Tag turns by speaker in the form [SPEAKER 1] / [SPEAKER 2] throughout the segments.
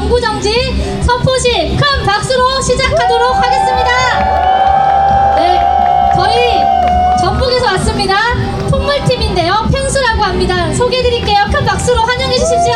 [SPEAKER 1] 영구정지 선포식 큰 박수로 시작하도록 하겠습니다. 네, 저희 전북에서 왔습니다. 풍물팀인데요. 펭수라고 합니다. 소개해드릴게요. 큰 박수로 환영해 주십시오.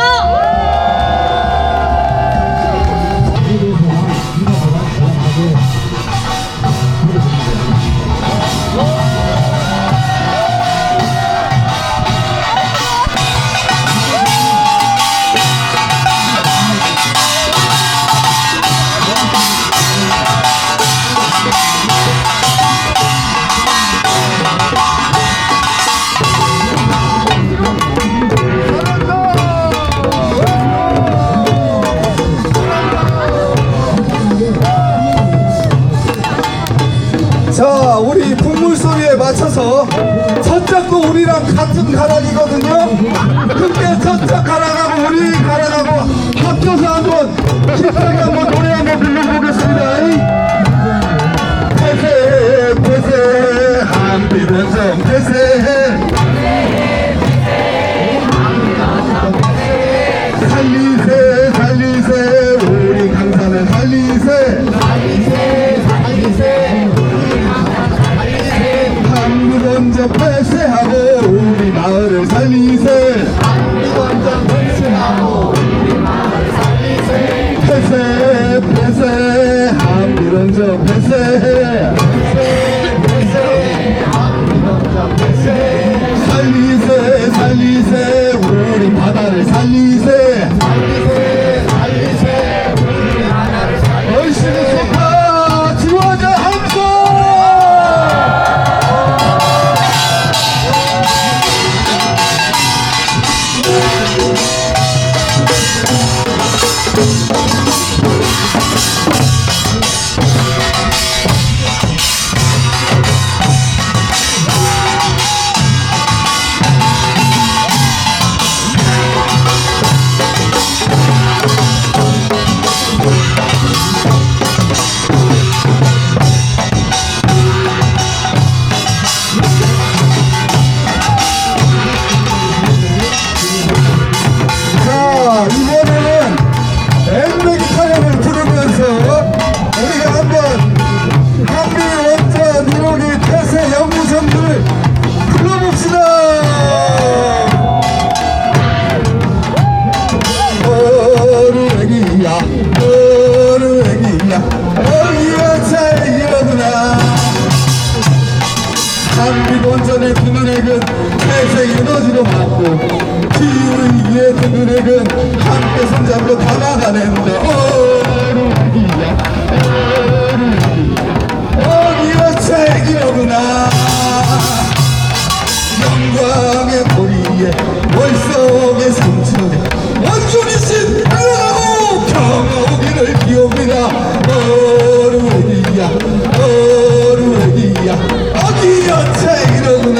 [SPEAKER 2] 자, 우리 풍물 소리에 맞춰서 첫짝도 우리랑 같은 가락이거든요. 그때 첫짝 가락하고 우리 가락하고 합쳐서 한번 힘차게 한번 노래 한번 불러보겠습니다. 폐쇄 폐쇄 한비변성 폐쇄 살리세 살리세 우리 강산을 살리세 한국 먼저 폐쇄하고 우리 마을을 살리세 폐쇄 폐쇄 한국 먼저 폐쇄 살리세 살리세 우리 바다를 살리세 얼씨구 좋다 지원자 함성 이번에는 엠베기 타령을 부르면서 우리가 한번 한미 원자 누룩이 폐쇄 연구선들을 불러봅시다. 어루애기야 어루애기야 어기가 잘 이러구나 한미 원전의 두눈액은 폐쇄 에너지로 받고 기후위기의 두눈액은 함께 손잡고 다 나가낸다. 어루애기야 어기가 잘 이러구나 영광의 머리에 월성의 상처에 원주민신 일어나고 경호기를 비웁니다. 어루애기야 어루애기야 어기가 잘 이러구나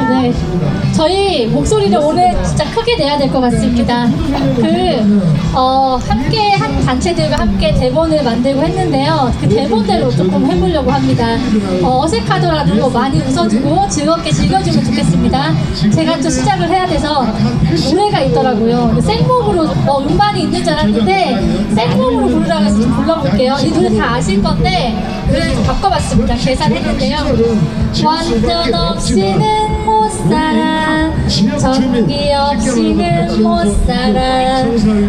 [SPEAKER 1] 네. 저희 목소리를 오늘 진짜 크게 내야 될 것 같습니다. 함께 한 단체들과 함께 대본을 만들고 했는데요. 그 대본대로 조금 해보려고 합니다. 어색하더라도 많이 웃어주고 즐겁게 즐겨주면 좋겠습니다. 제가 또 시작을 해야 돼서 노래가 있더라고요. 생곡으로 음반이 있는 줄 알았는데 생곡으로 부르라고 해서 좀 불러볼게요. 이 노래 다 아실 건데 노래를 좀 바꿔봤습니다. 계산했는데요. 완전 없이는 못 살아, 전기 없이는 못 살아,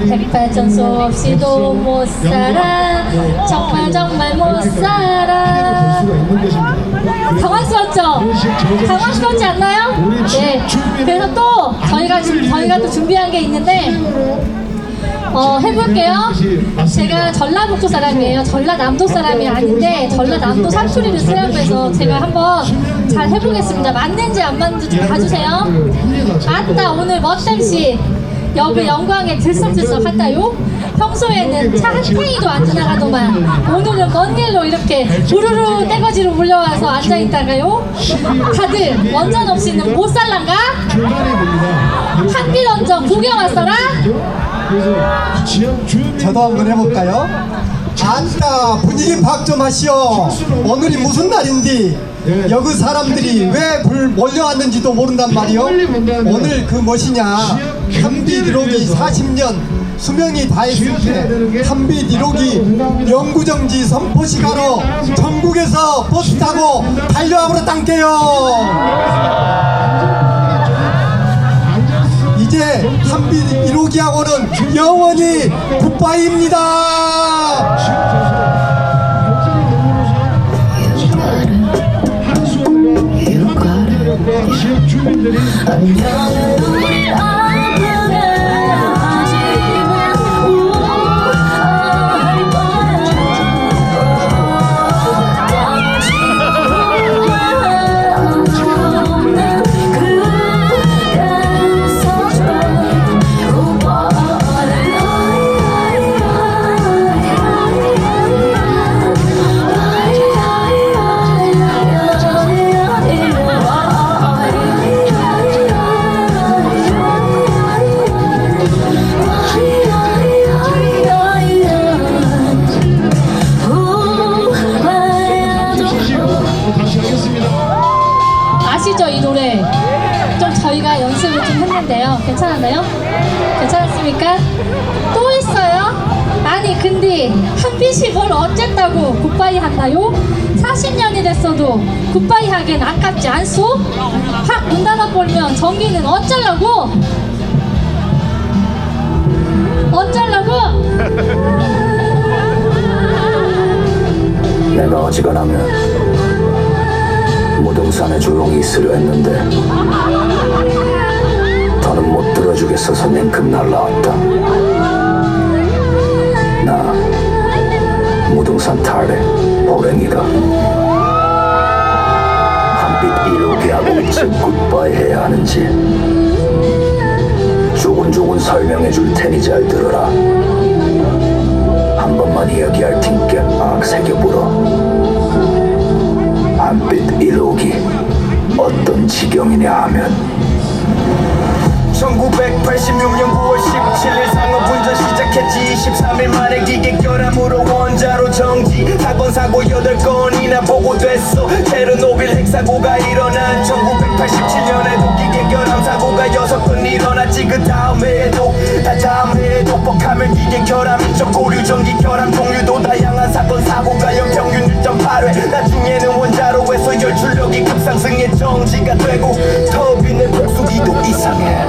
[SPEAKER 1] 백발전소 없이도 못 살아, 정말 못 살아. 당황스럽죠? 당황스럽지 않나요? 네. 그래서 또 저희가 또 준비한 게 있는데 해볼게요. 제가 전라북도 사람이에요. 전라남도 사람이 아닌데 전라남도 사투리를 쓰라고 해서 제가 한번 잘 해보겠습니다. 맞는지 안 맞는지 좀 봐주세요. 아따 오늘 멋댐씨 여기 영광에 들썩들썩 한다요. 평소에는 차 한 탱이도 안 지나가더만 오늘은 먼 길로 이렇게 우르르 떼거지로 몰려와서 앉아있다가요. 다들 원전 없이는 못 살란가? 한빛 원전 구경 왔어라?
[SPEAKER 3] 저도 한번 해볼까요? 아따 분위기 파악 좀 하시오. 오늘이 무슨 날인데 여기 사람들이 왜 몰려왔는지도 모른단 말이오. 오늘 그 무엇이냐, 한빛 1호기 40년 수명이 다했을 때 한빛 1호기 영구정지 선포식하러 전국에서 버스 타고 달려와버려 땅게요. 이제 한빛 1호기하고는 영원히 굿바이입니다.
[SPEAKER 4] 지역 주민들이 우리 아프게 하지만 할
[SPEAKER 1] 아시죠 이 노래? 좀 저희가 연습을 좀 했는데요. 괜찮았나요? 괜찮았습니까? 또 있어요? 아니 근데 한빛이 뭘 어쨌다고 굿바이 한다요? 40년이 됐어도 굿바이 하기엔 아깝지 않소? 확 문 닫아버리면 전기는 어쩌려고? 어쩌려고?
[SPEAKER 4] 내가 어지간하면 무등산에 조용히 있으려 했는데 더는 못 들어주겠어서 냉큼 날라왔다. 나 무등산 탈래 호랭이다. 한빛 1호기하고 일찍 굿바이 해야 하는지 조곤조곤 설명해 줄 테니 잘 들어라. 한 번만 이야기할 테니까 악 새겨보라. 한빛 1호기 어떤 지경이냐 하면
[SPEAKER 5] 1986년 9월 17일 상업운전 시작했지. 23일 만에 기계 결함으로 원자로 정지. 사건 사고 8건이나 보고됐어. 체르노빌 핵사고가 일어난 1987년에도 기계 결함 사고가 6건 일어났지. 그 다음 해에도 뻑하면 기계 결함 인적 고류 전기 결함 종류도 다양한 사건 사고가 연평균 1.8회. 나중에는 원자로에서 열출력이 급상승해 정지가 되고 터빈의 복수기도 이상해.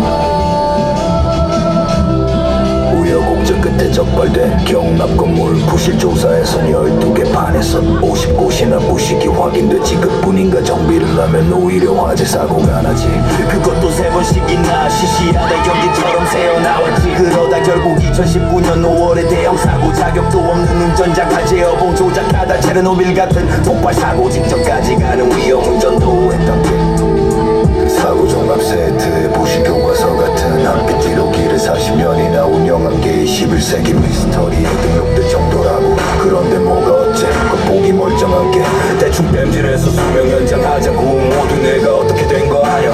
[SPEAKER 5] 우여곡절 끝에 적발된 경납 건물 부실 조사에선 12개 반에서 50곳이나 부식이 확인됐지. 그뿐인가 정비를 하면 오히려 화재 사고가 나지.
[SPEAKER 4] 그것도 3번씩이나 시시하다 연기처럼 새어나왔지. 그러다 결국 2019년 5월에 대형 사고. 자격도 없는 운전자 가제 여봉 조작하다 체르노빌 같은 폭발 사고 직전까지 가는 위험 운전도 했던 게
[SPEAKER 3] 사고 종합 세트에 부시 교과서 같은 한빛 1호기를 40년이나 운영한 게 21세기 미스터리에 등록될 정도라고. 그런데 뭐가 어째 보기 멀쩡한 게
[SPEAKER 4] 대충 땜질해서 수명 연장하자고. 모두 내가 어떻게 된 거 아냐.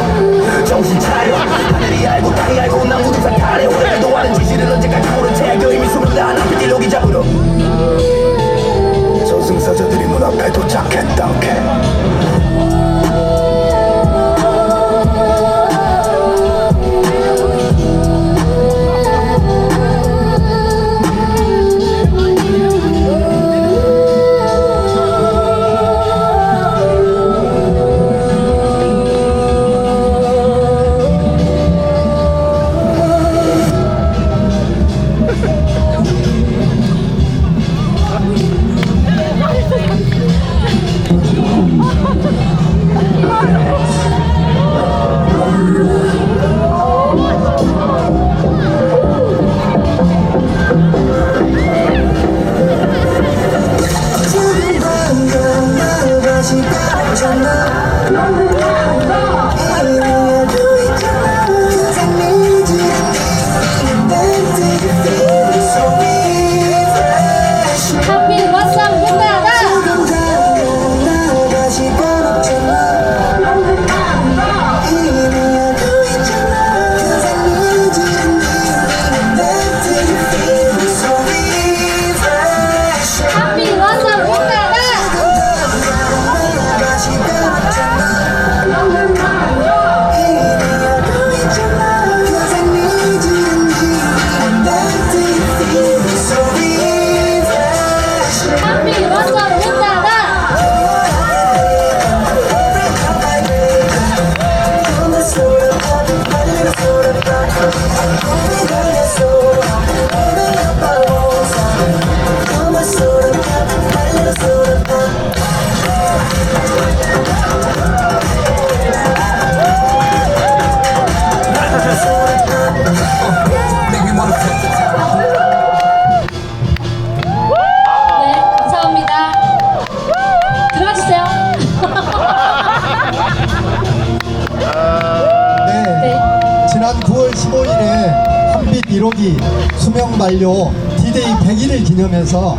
[SPEAKER 3] 10월 15일에 한빛 1호기 수명 만료 D-Day 100일을 기념해서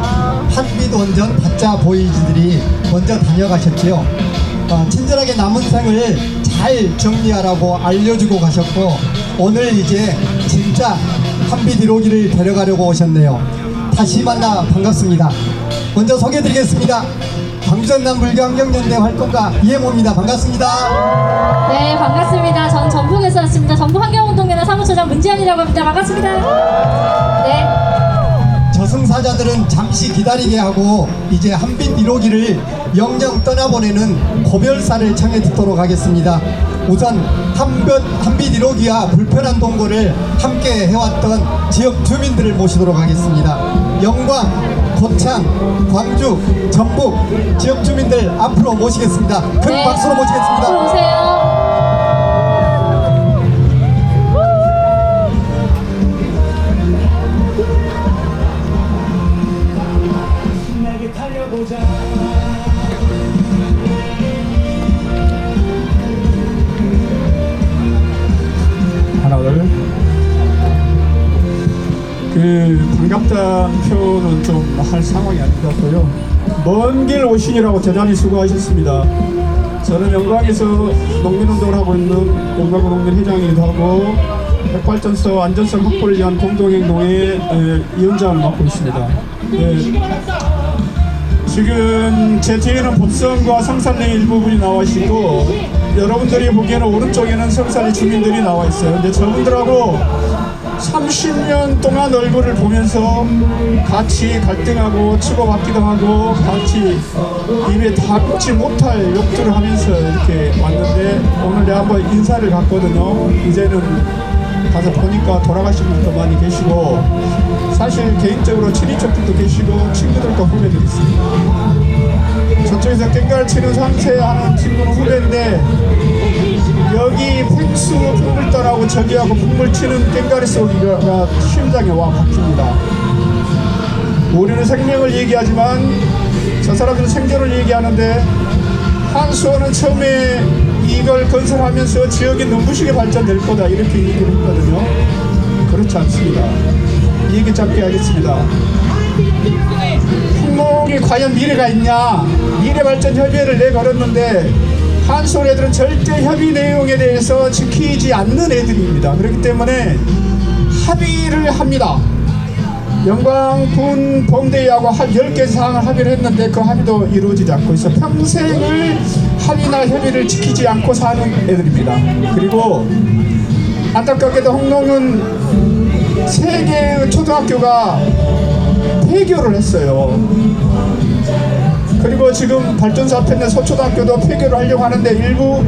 [SPEAKER 3] 한빛 원전 다짜 보이즈들이 먼저 다녀가셨지요. 친절하게 남은 생을 잘 정리하라고 알려주고 가셨고, 오늘 이제 진짜 한빛 1호기를 데려가려고 오셨네요. 다시 만나 반갑습니다. 먼저 소개해드리겠습니다. 광주전남불교환경연대 활동가 이해모입니다. 반갑습니다.
[SPEAKER 1] 네, 반갑습니다. 전 전북에서 왔습니다. 전북환경운동연합 사무처장 문지연이라고 합니다. 반갑습니다. 네.
[SPEAKER 3] 저승사자들은 잠시 기다리게 하고 이제 한빛 1호기를 영영 떠나보내는 고별사를 청해 듣도록 하겠습니다. 우선 한빛 1호기와 불편한 동거를 함께 해왔던 지역 주민들을 모시도록 하겠습니다. 영광, 고창, 광주, 전북 지역 주민들 앞으로 모시겠습니다. 큰
[SPEAKER 1] 네.
[SPEAKER 3] 박수로 모시겠습니다.
[SPEAKER 1] 앞으로 오세요.
[SPEAKER 6] 하나를 반갑다는 표현은 좀 할 상황이 아닌 것 같고요. 먼 길 오신이라고 대단히 수고하셨습니다. 저는 영광에서 농민운동을 하고 있는 영광 농민회장이기도 하고 핵발전소 안전성 확보를 위한 공동행동의 위원장을 맡고 있습니다. 지금 제 뒤에는 법성과 성산리 일부분이 나와 있고, 여러분들이 보기에는 오른쪽에는 성산리 주민들이 나와 있어요. 근데 저분들하고 30년 동안 얼굴을 보면서 같이 갈등하고 치고받기도 하고 같이 입에 닿지 못할 욕들을 하면서 이렇게 왔는데, 오늘 내가 한번 인사를 갔거든요. 이제는 가서 보니까 돌아가신 분도 많이 계시고, 사실 개인적으로 친인척들도 계시고 친구들과 후배들이 있습니다. 저쪽에서 깽가를 치는 상세하는 친구는 후배인데, 여기 팽수 풍물떠라고 저기하고 풍물 치는 깽가리 소리가 심장에 와 박힙니다. 우리는 생명을 얘기하지만 저 사람들은 생존을 얘기하는데, 한수원은 처음에 이걸 건설하면서 지역이 눈부시게 발전될 거다 이렇게 얘기를 했거든요. 그렇지 않습니다. 이 얘기 짧게 하겠습니다. 풍목이 과연 미래가 있냐? 미래발전협의회를 내걸었는데 한수원 애들은 절대 협의 내용에 대해서 지키지 않는 애들입니다. 그렇기 때문에 합의를 합니다. 영광군 봉대위하고 한 10개 사항을 합의를 했는데 그 합의도 이루어지지 않고 있어 평생을 합의나 협의를 지키지 않고 사는 애들입니다. 그리고 안타깝게도 홍농은 3개의 초등학교가 폐교를 했어요. 그리고 지금 발전소 앞에 있는 서초등학교도 폐교를 하려고 하는데 일부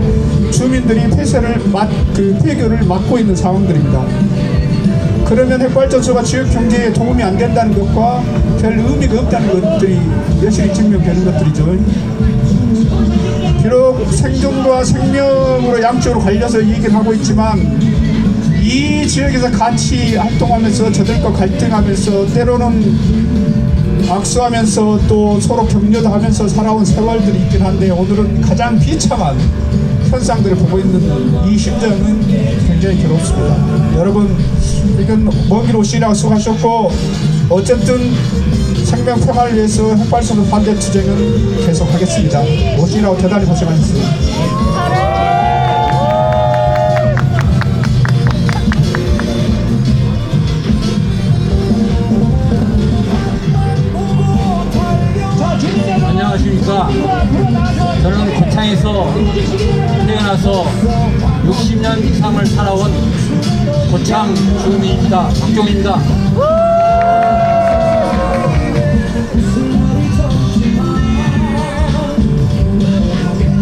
[SPEAKER 6] 주민들이 폐교를 막고 있는 상황들입니다. 그러면 핵발전소가 지역 경제에 도움이 안 된다는 것과 별 의미가 없다는 것들이 여실히 증명되는 것들이죠. 비록 생존과 생명으로 양쪽으로 갈려서 얘기를 하고 있지만, 이 지역에서 같이 활동하면서 저들과 갈등하면서 때로는 악수하면서 또 서로 격려도 하면서 살아온 세월들이 있긴 한데, 오늘은 가장 비참한 현상들을 보고 있는 이 심정은 굉장히 괴롭습니다. 여러분, 이건 먼 길 오시라고 수고하셨고, 어쨌든 생명 평화를 위해서 핵발전소 반대 투쟁은 계속하겠습니다. 오시라고 대단히 고생하셨습니다.
[SPEAKER 7] 안녕하십니까. 저는 고창에서 태어나서 60년 이상을 살아온 고창 주민입니다. 박종입니다.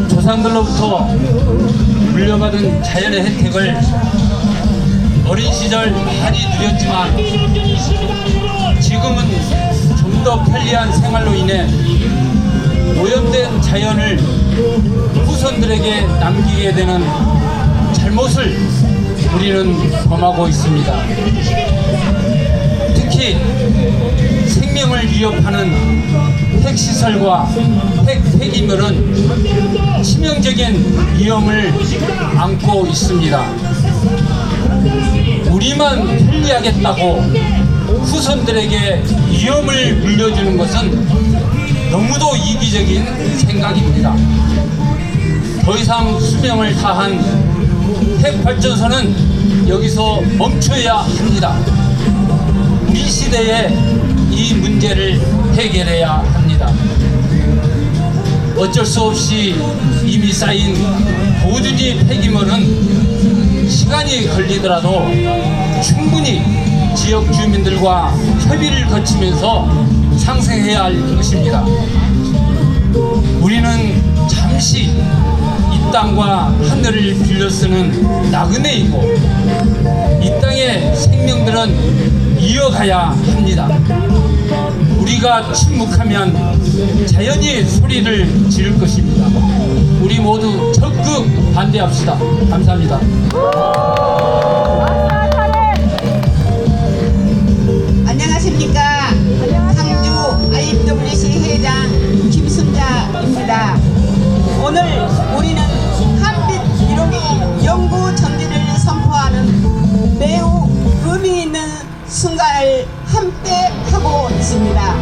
[SPEAKER 7] 조상들로부터 물려받은 자연의 혜택을 어린 시절 많이 누렸지만, 지금은 좀 더 편리한 생활로 인해 오염된 자연을 후손들에게 남기게 되는 잘못을 우리는 범하고 있습니다. 특히 생명을 위협하는 핵시설과 핵폐기물은 치명적인 위험을 안고 있습니다. 우리만 편리하겠다고 후손들에게 위험을 물려주는 것은 너무도 이기적인 생각입니다. 더 이상 수명을 다한 핵발전소는 여기서 멈춰야 합니다. 우리 시대에 이 문제를 해결해야 합니다. 어쩔 수 없이 이미 쌓인 고준위 폐기물은 시간이 걸리더라도 충분히 지역 주민들과 협의를 거치면서 상생해야 할 것입니다. 우리는 잠시 이 땅과 하늘을 빌려 쓰는 나그네이고 이 땅의 생명들은 이어가야 합니다. 우리가 침묵하면 자연이 소리를 지를 것입니다. 우리 모두 적극 반대합시다. 감사합니다.
[SPEAKER 8] 안녕하십니까. 상주 IWC 회장 김순자입니다. 오늘 우리는 한빛 1호기 연구 전진을 선포하는 매우 의미 있는 순간을 함께 하고 있습니다.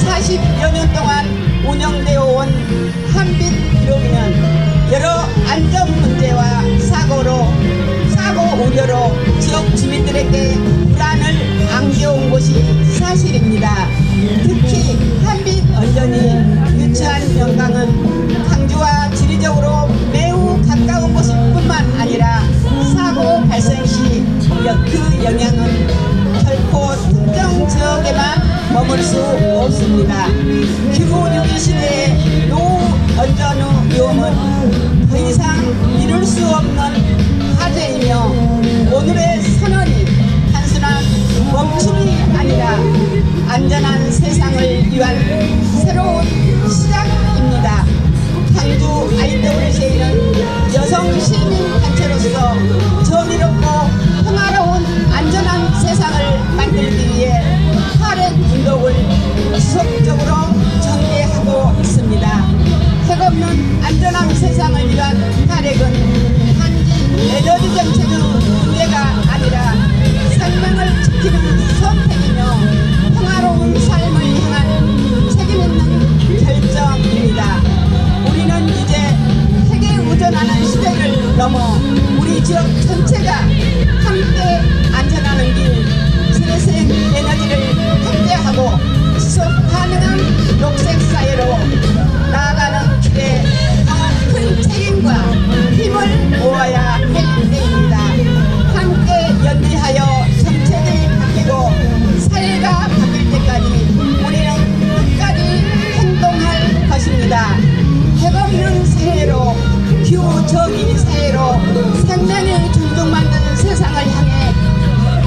[SPEAKER 8] 40여 년 동안 운영되어 온 한빛 1호기는 여러 안전 문제와 사고 우려로 지역 주민들에게 불안을 안겨온 것이 사실입니다. 특히 한빛 언전이 유치한 영광은 강주와 지리적으로 매우 가까운 것뿐만 아니라 사고 발생 시 그 영향은 결코 특정 지역에만 머물 수 없습니다. 기후-위기 시대의 노후 언전 위험은 더 이상 미룰 수 없는 화제이며 오늘의 선언이 단순한 멈춤이 아니라 안전한 세상을 위한 새로운 시작입니다. 강주 IWC는 여성 시민 단체로서 정의롭고 평화로운 안전한 세상을 만들기 위해 활액 운동을 지속적으로 전개하고 있습니다. 핵없는 안전한 세상을 위한 활액은 단지 에너지 정책의 문제가 아니라 생명을 지키는 선택이며 평화로운 삶을 향한 책임있는 결정입니다. 우리는 이제 핵에 의존하는 시대를 넘어 우리 지역 전체가 함께 안전하는 길, 재생 에너지를 확대하고 지속 가능한 녹색 사회로 나아가는 길에 더 큰 책임과 힘을 모아야 할 때입니다. 함께 연대하여 정책이 바뀌고 사회가 바뀔 때까지 우리는 끝까지 행동할 것입니다. 핵없는 사회로 기후저기 사회로 생명이 존중받는 세상을 향해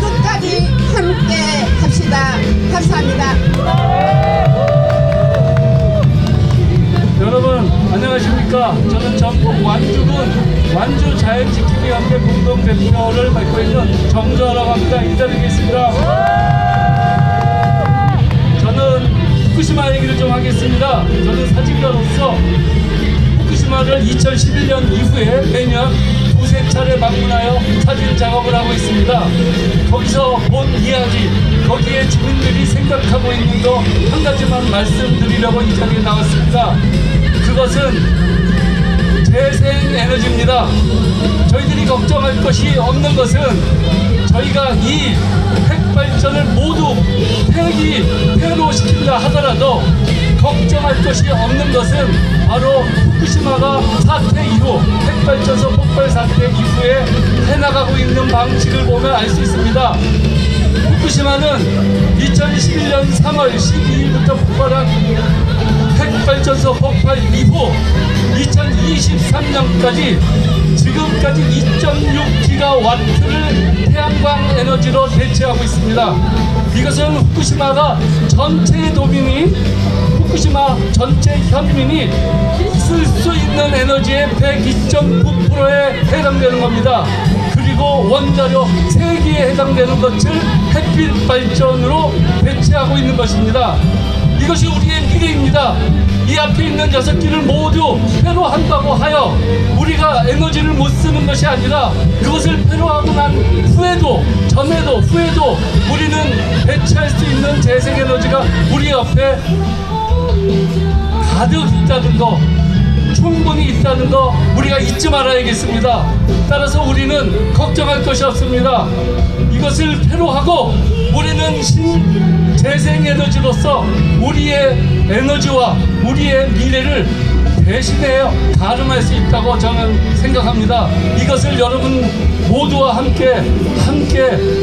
[SPEAKER 8] 끝까지 함께 합시다. 감사합니다.
[SPEAKER 6] 여러분 안녕하십니까. 저는 전북 완주군 완주자연지키기연대 공동대표를 맡고 있는 정조라고 합니다. 인사드리겠습니다. 저는 후쿠시마 얘기를 좀 하겠습니다. 저는 사진가로서 후쿠시마를 2011년 이후에 매년 두세 차례 방문하여 사진 작업을 하고 있습니다. 거기서 본 이야기, 거기에 주민들이 생각하고 있는 거 한 가지만 말씀드리려고 이 자리에 나왔습니다. 그것은 재생에너지입니다. 저희들이 걱정할 것이 없는 것은 저희가 이 핵발전을 모두 폐로시킨다 하더라도 걱정할 것이 없는 것은 바로 후쿠시마가 사태 이후 핵발전소 폭발 사태 이후에 해나가고 있는 방식을 보면 알 수 있습니다. 후쿠시마는 2011년 3월 12일부터 폭발한 핵발전소 폭발 이후 2023년까지 지금까지 2.6기가와트를 태양광 에너지로 대체하고 있습니다. 이것은 후쿠시마가 전체 도민이 후쿠시마 전체 현민이 쓸 수 있는 에너지의 102.9%에 해당되는 겁니다. 그리고 원자료 3개에 해당되는 것을 햇빛 발전으로 대체하고 있는 것입니다. 이것이 우리의 미래입니다.
[SPEAKER 7] 이 앞에 있는 6기를 모두 폐로한다고 하여 우리가 에너지를 못 쓰는 것이 아니라 그것을 폐로하고 난 후에도 전에도 후에도 우리는 배치할 수 있는 재생에너지가 우리 앞에 가득 있다는 거, 충분히 있다는 거 우리가 잊지 말아야겠습니다. 따라서 우리는 걱정할 것이 없습니다. 이것을 폐로하고 우리는 신재생에너지로서 우리의 에너지와 우리의 미래를 대신해 가름할 수 있다고 저는 생각합니다. 이것을 여러분 모두와 함께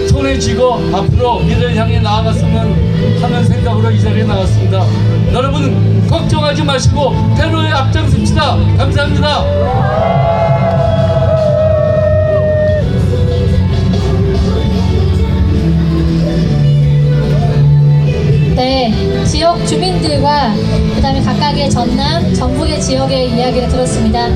[SPEAKER 7] 손에 쥐고 앞으로 미래를 향해 나아갔으면 하는 생각으로 이 자리에 나왔습니다. 여러분 걱정하지 마시고 폐로에 앞장섭시다. 감사합니다.
[SPEAKER 1] 네, 지역 주민들과 그다음에 각각의 전남, 전북의 지역의 이야기를 들었습니다.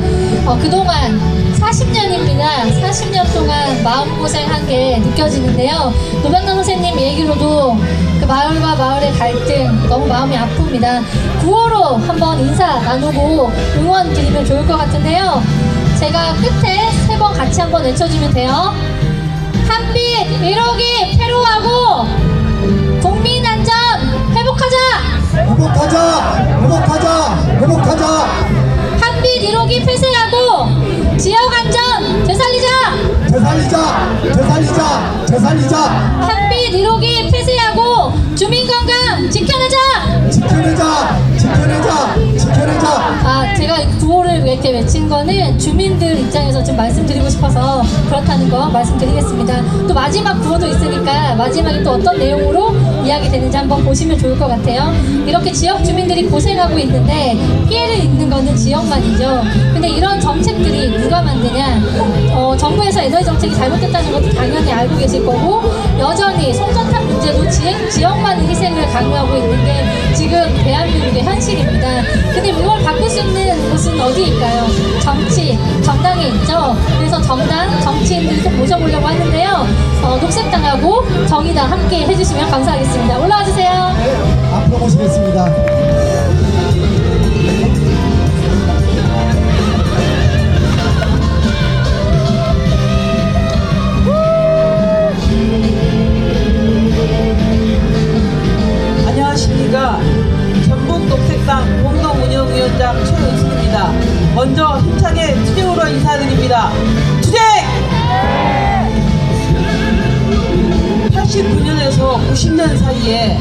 [SPEAKER 1] 그동안 40년입니다. 40년 동안 마음고생한 게 느껴지는데요. 노병남 선생님 얘기로도 그 마을과 마을의 갈등 너무 마음이 아픕니다. 구호로 한번 인사 나누고 응원 드리면 좋을 것 같은데요. 제가 끝에 3번 같이 한번 외쳐주면 돼요. 한빛 1호기 폐로하고 국민 안전 회복하자!
[SPEAKER 3] 회복하자.
[SPEAKER 1] 한빛 1호기 폐쇄하고 지역 안전 되살리자! 한빛 1호기 폐쇄하고 주민 건강 지켜내자! 제가 구호를 이렇게 외친 거는 주민들 입장에서 좀 말씀드리고 싶어서 그렇다는 거 말씀드리겠습니다. 또 마지막 구호도 있으니까 마지막에 또 어떤 내용으로 이야기되는지 한번 보시면 좋을 것 같아요. 이렇게 지역 주민들이 고생하고 있는데 피해를 입는 거는 지역만이죠. 근데 이런 정책들이 누가 만드냐? 정부에서 에너지 정책이 잘못됐다는 것도 당연히 알고 계실 거고, 여전히 송전탑 문제도 지역만의 희생을 강요하고 있는 게 지금 대한민국의 현실입니다. 근데 이걸 바꿀 수 있는 곳은 어디일까요? 정당이 있죠. 그래서 정치인들을 좀 모셔보려고 하는데요. 녹색당하고 정의당 함께 해주시면 감사하겠습니다. 올라와 주세요.
[SPEAKER 3] 앞으로 모시겠습니다.
[SPEAKER 9] 안녕하십니까. 전북녹색당 공동운영위원장 최은숙입니다. 먼저 힘차게 투쟁으로 인사드립니다. 투쟁! 89년에서 90년 사이에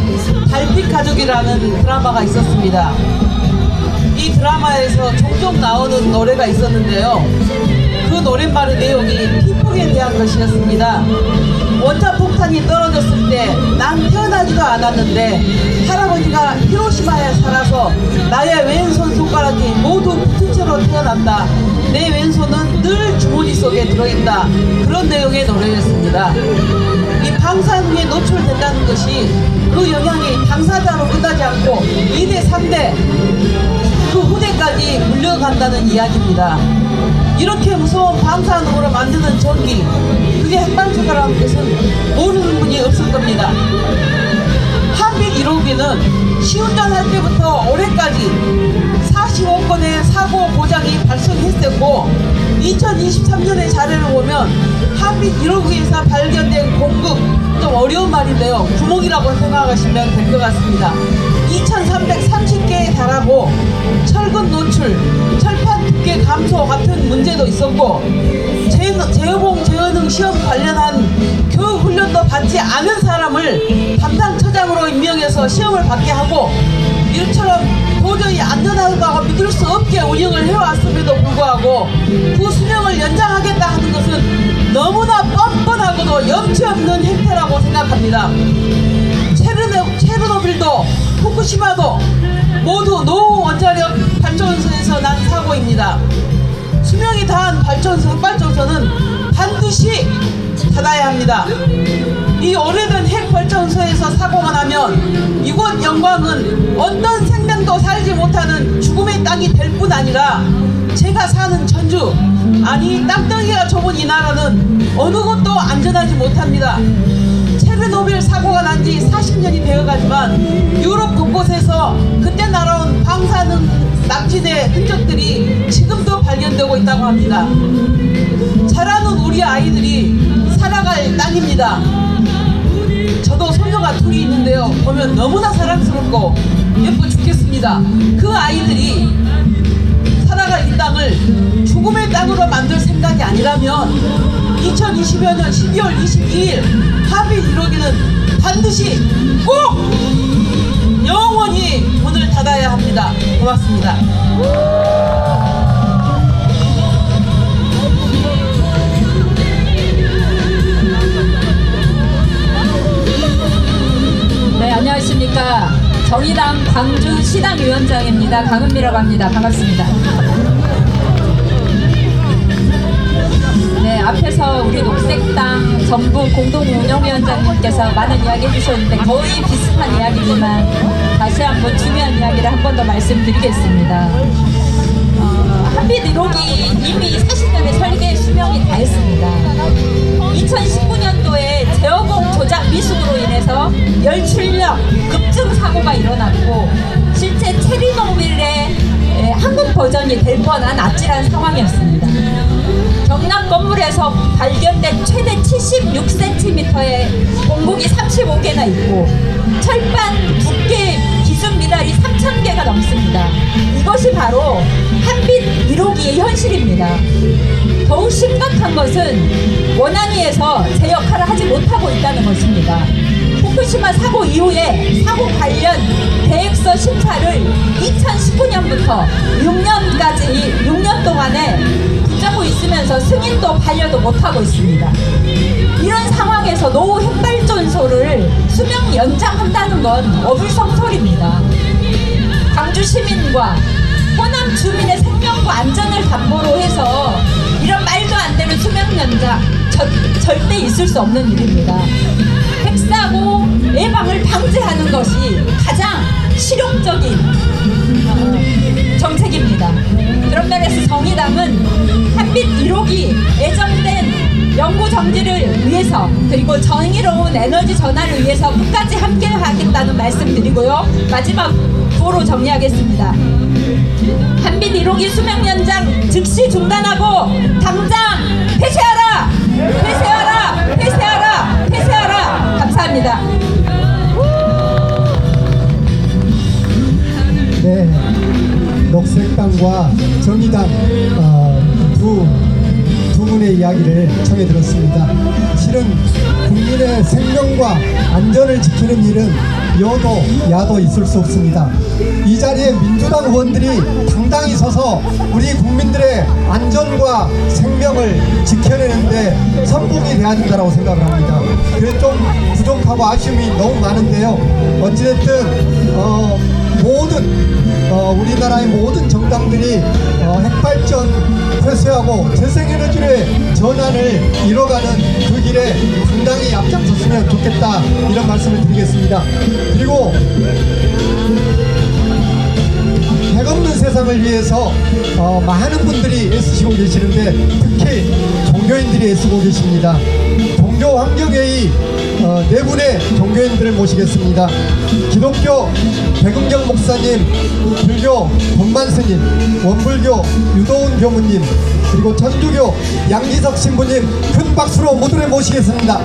[SPEAKER 9] 달빛 가족이라는 드라마가 있었습니다. 이 드라마에서 종종 나오는 노래가 있었는데요. 그 노랫말의 내용이 피폭에 대한 것이었습니다. 원자 폭탄이 떨어졌을 때 난 태어나지도 않았는데 할아버지가 히로시마에 살아서 나의 왼손 손가락이 모두 붙은 채로 태어난다. 내 왼손은 늘 주머니 속에 들어있다. 그런 내용의 노래였습니다. 이 방사능에 노출된다는 것이 그 영향이 당사자로 끝나지 않고 2대 3대 그 후대까지 물려간다는 이야기입니다. 이렇게 무서운 방사능으로 만드는 전기, 그게 핵방사라는 것은 모르는 분이 없을 겁니다. 한빛 1호기는 시운전할 때부터 올해까지 45건의 사고 고장이 발생했었고, 2023년의 자료를 보면 한빛 1호기에서 발견된 공급, 좀 어려운 말인데요, 구멍이라고 생각하시면 될 것 같습니다. 2330개에 달하고 철근 노출, 철판 두께 감소 같은 문제도 있었고, 재여봉 재현능 시험 관련한 교육 훈련도 받지 않은 사람을 담당 처장으로 임명해서 시험을 받게 하고, 이처럼 도저히 안전하다고 믿을 수 없게 운영을 해왔음에도 불구하고 그 수명을 연장하겠다 하는 것은 너무나 뻔뻔하고도 염치 없는 행태라고 생각합니다. 체르노빌도 후쿠시마도 모두 노후 원자력 발전소에서 난 사고입니다. 수명이 다한 발전소는 반드시 닫아야 합니다. 이 오래된 핵발전소에서 사고가 나면 이곳 영광은 어떤 생명도 살지 못하는 죽음의 땅이 될 뿐 아니라, 제가 사는 전주, 아니 땅덩이가 좁은 이 나라는 어느 곳도 안전하지 못합니다. 체르노빌 사고가 난 지 40년이 되어가지만 유럽 곳곳에서 그때 날아온 방사능 낙진의 흔적들이 지금도 발견되고 있다고 합니다. 자라는 우리 아이들이 살아갈 땅입니다. 저도 소녀가 둘이 있는데요. 보면 너무나 사랑스럽고 예뻐 죽겠습니다. 그 아이들이 살아갈 이 땅을 죽음의 땅으로 만들 생각이 아니라면 2020여 년 12월 22일 합의 1호기는 반드시 꼭 영원히 문을 닫아야 합니다. 고맙습니다.
[SPEAKER 10] 네, 안녕하십니까. 정의당 광주 시당위원장입니다. 강은미라고 합니다. 반갑습니다. 네, 앞에서 우리 녹색당 전북 공동운영위원장님께서 많은 이야기 해주셨는데 거의 비슷한 이야기지만 다시 한번 중요한 이야기를 한 번 더 말씀드리겠습니다. 한빛 1호기 이미 40년의 설계 수명이 다했습니다. 2019년도에 제어공 조작 미숙으로 인해서 열출력 급증 사고가 일어났고 실제 체리노빌의 한국 버전이 될 뻔한 아찔한 상황이었습니다. 경남 건물에서 발견된 최대 76cm의 공복이 35개나 있고 철판 두께 기준 미달이 3,000개가 넘습니다. 이것이 바로 한빛 1호기의 현실입니다. 더욱 심각한 것은 원안위에서 제 역할을 하지 못하고 있다는 것입니다. 후쿠시마 사고 이후에 사고 관련 계획서 심사를 2019년부터 6년 동안에 붙잡고 있으면서 승인도 반려도 못하고 있습니다. 이런 상황에서 노후 햇발전소를 수명 연장한다는 건 어불성설입니다. 광주 시민과 호남 주민의 생명과 안전을 담보로 해서 이런 말도 안 되는 수명 연장 절대 있을 수 없는 일입니다. 핵사고 예방을 방지하는 것이 가장 실용적인 정책입니다. 그런 면에서 정의당은 한빛 1호기 예정된 연구 정지를 위해서 그리고 정의로운 에너지 전환을 위해서 끝까지 함께 하겠다는 말씀 드리고요. 마지막 구호로 정리하겠습니다. 한빛 1호기 수명 연장 즉시 중단하고 당장 폐쇄하라! 폐쇄하라! 폐쇄하라! 폐쇄하라! 감사합니다.
[SPEAKER 3] 네, 녹색당과 정의당 두 분의 이야기를 청해 들었습니다. 실은 국민의 생명과 안전을 지키는 일은 여도 야도 있을 수 없습니다. 이 자리에 민주당 의원들이 당당히 서서 우리 국민들의 안전과 생명을 지켜내는데 선봉이 돼야 된다고 생각을 합니다. 그래서 좀 부족하고 아쉬움이 너무 많은데요. 어찌됐든 우리나라의 모든 정당들이 핵발전 폐쇄하고 재생에너지의 전환을 이뤄가는 그 길에 당당히 앞장섰으면 좋겠다, 이런 말씀을 드리겠습니다. 그리고 핵 없는 세상을 위해서 많은 분들이 애쓰시고 계시는데 특히 종교인들이 애쓰고 계십니다. 종교환경회의 네 분의 종교인들을 모시겠습니다. 기독교 백은경 목사님, 불교 권만 스님, 원불교 유도훈 교무님, 그리고 천주교 양기석 신부님 큰 박수로 모두를 모시겠습니다.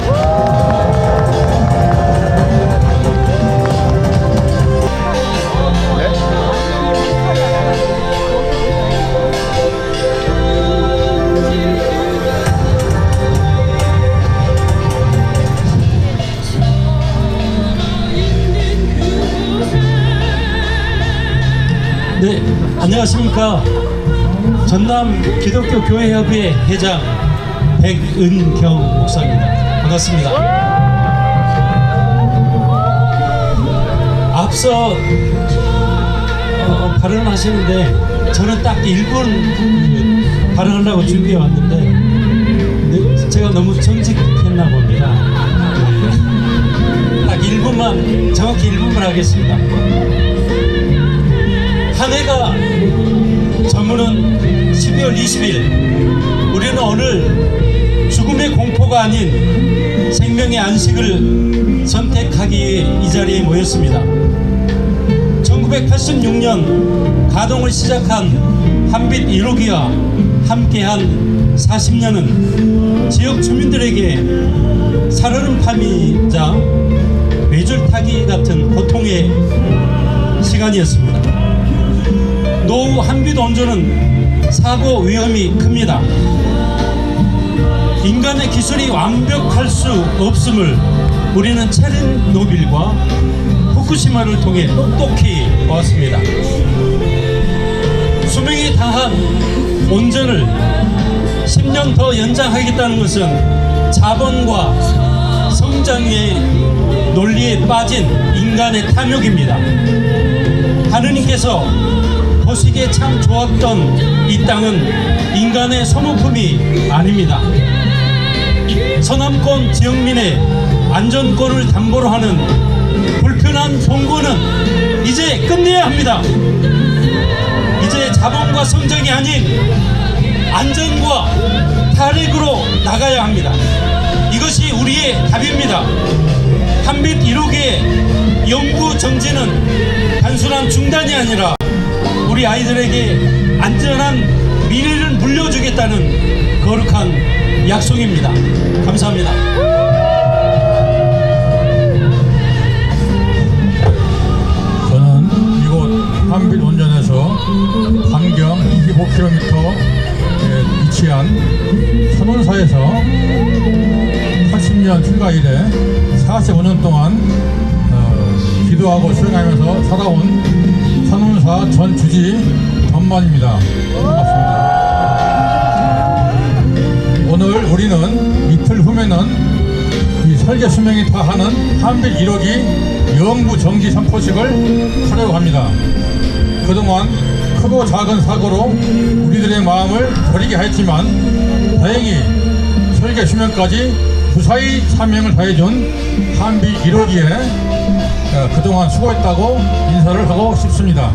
[SPEAKER 11] 네, 안녕하십니까. 전남 기독교 교회협의회 회장 백은경 목사입니다. 반갑습니다. 앞서 발언하시는데 저는 딱 1분 발언하려고 준비해 왔는데 제가 너무 정직했나 봅니다. 딱 1분만, 정확히 1분만 하겠습니다. 한 해가 저무는 12월 20일, 우리는 오늘 죽음의 공포가 아닌 생명의 안식을 선택하기 위해 이 자리에 모였습니다. 1986년 가동을 시작한 한빛 1호기와 함께한 40년은 지역 주민들에게 살얼음 밤이자 외줄타기 같은 고통의 시간이었습니다. 노후 한빛 원전은 사고 위험이 큽니다. 인간의 기술이 완벽할 수 없음을 우리는 체르노빌과 후쿠시마를 통해 똑똑히 보았습니다. 수명이 다한 원전을 10년 더 연장하겠다는 것은 자본과 성장의 논리에 빠진 인간의 탐욕입니다. 하느님께서 보시기에 참 좋았던 이 땅은 인간의 소모품이 아닙니다. 서남권 지역민의 안전권을 담보로 하는 불편한 봉고는 이제 끝내야 합니다. 이제 자본과 성장이 아닌 안전과 탈핵으로 나가야 합니다. 이것이 우리의 답입니다. 한빛 1호기의 연구 정지는 단순한 중단이 아니라 우리 아이들에게 안전한 미래를 물려주겠다는 거룩한 약속입니다. 감사합니다.
[SPEAKER 12] 저는 이곳 한빛 원전에서 반경 25km에 위치한 선원사에서 80년 출가 이래 45년 동안 기도하고 수행하면서 살아온 선원사 전 주지 전만입니다. 반갑습니다. 오늘 우리는 이틀 후면은 이 설계 수명이 다하는 한빛 1호기 연구 정지 선포식을 하려고 합니다. 그동안 크고 작은 사고로 우리들의 마음을 버리게 했지만 다행히 설계 수명까지 무사히 사명을 다해준 한빛 1호기에 그동안 수고했다고 인사를 하고 싶습니다.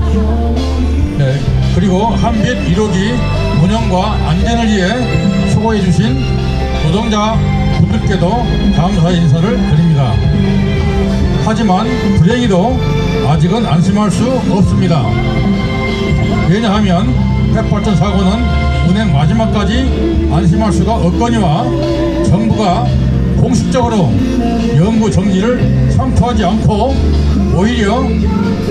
[SPEAKER 12] 그리고 한빛 1호기 운영과 안전을 위해 수고해 주신 노동자 분들께도 감사의 인사를 드립니다. 하지만 불행히도 아직은 안심할 수 없습니다. 왜냐하면 핵발전 사고는 운행 마지막까지 안심할 수가 없거니와 정부가 공식적으로 연구 정지를 선포하지 않고 오히려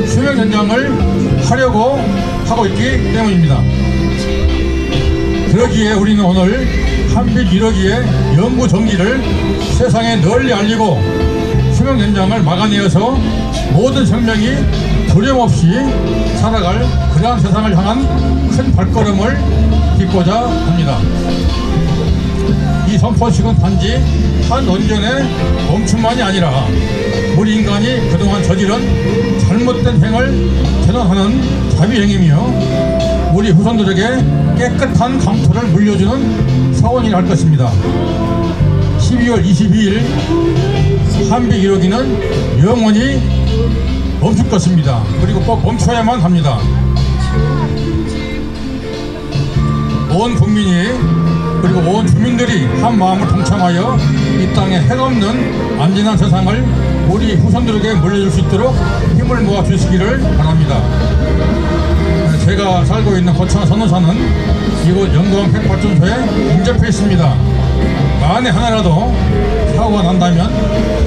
[SPEAKER 12] 수명 연장을 하려고 하고 있기 때문입니다. 그러기에 우리는 오늘 한빛 1호기의 연구 정지를 세상에 널리 알리고 수명 연장을 막아내어서 모든 생명이 두려움 없이 살아갈 그러한 세상을 향한 큰 발걸음을 딛고자 합니다. 이 선포식은 단지 한 원전의 멈춤만이 아니라 우리 인간이 그동안 저지른 잘못된 행을 재단하는 자비행위며 우리 후손들에게 깨끗한 강토를 물려주는 서원이 할 것입니다. 12월 22일 한빛 1호기는 영원히 멈출 것입니다. 그리고 꼭 멈춰야만 합니다. 온 국민이 그리고 온 주민들이 한 마음을 동참하여 이 땅에 핵없는 안전한 세상을 우리 후손들에게 물려줄 수 있도록 힘을 모아 주시기를 바랍니다. 제가 살고 있는 거창 선호사는 이곳 영광 핵발전소에 인접해 있습니다. 만에 하나라도 사고가 난다면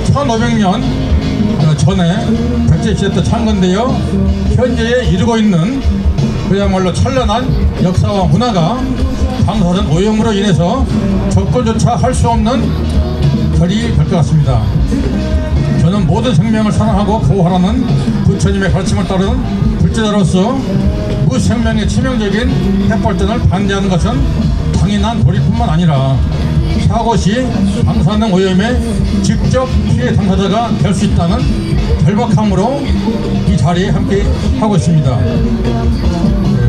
[SPEAKER 12] 1500년 전에 백제시대 때 창건되어 현재에 이르고 있는 그야말로 찬란한 역사와 문화가 방사선 오염으로 인해서 접근조차 할 수 없는 결이 될 것 같습니다. 저는 모든 생명을 사랑하고 보호하라는 부처님의 가르침을 따르는 불제자로서 무생명의 치명적인 핵발전을 반대하는 것은 당연한 도리뿐만 아니라 사고 시 방사능 오염에 직접 피해 당사자가 될 수 있다는 절박함으로 이 자리에 함께 하고 있습니다.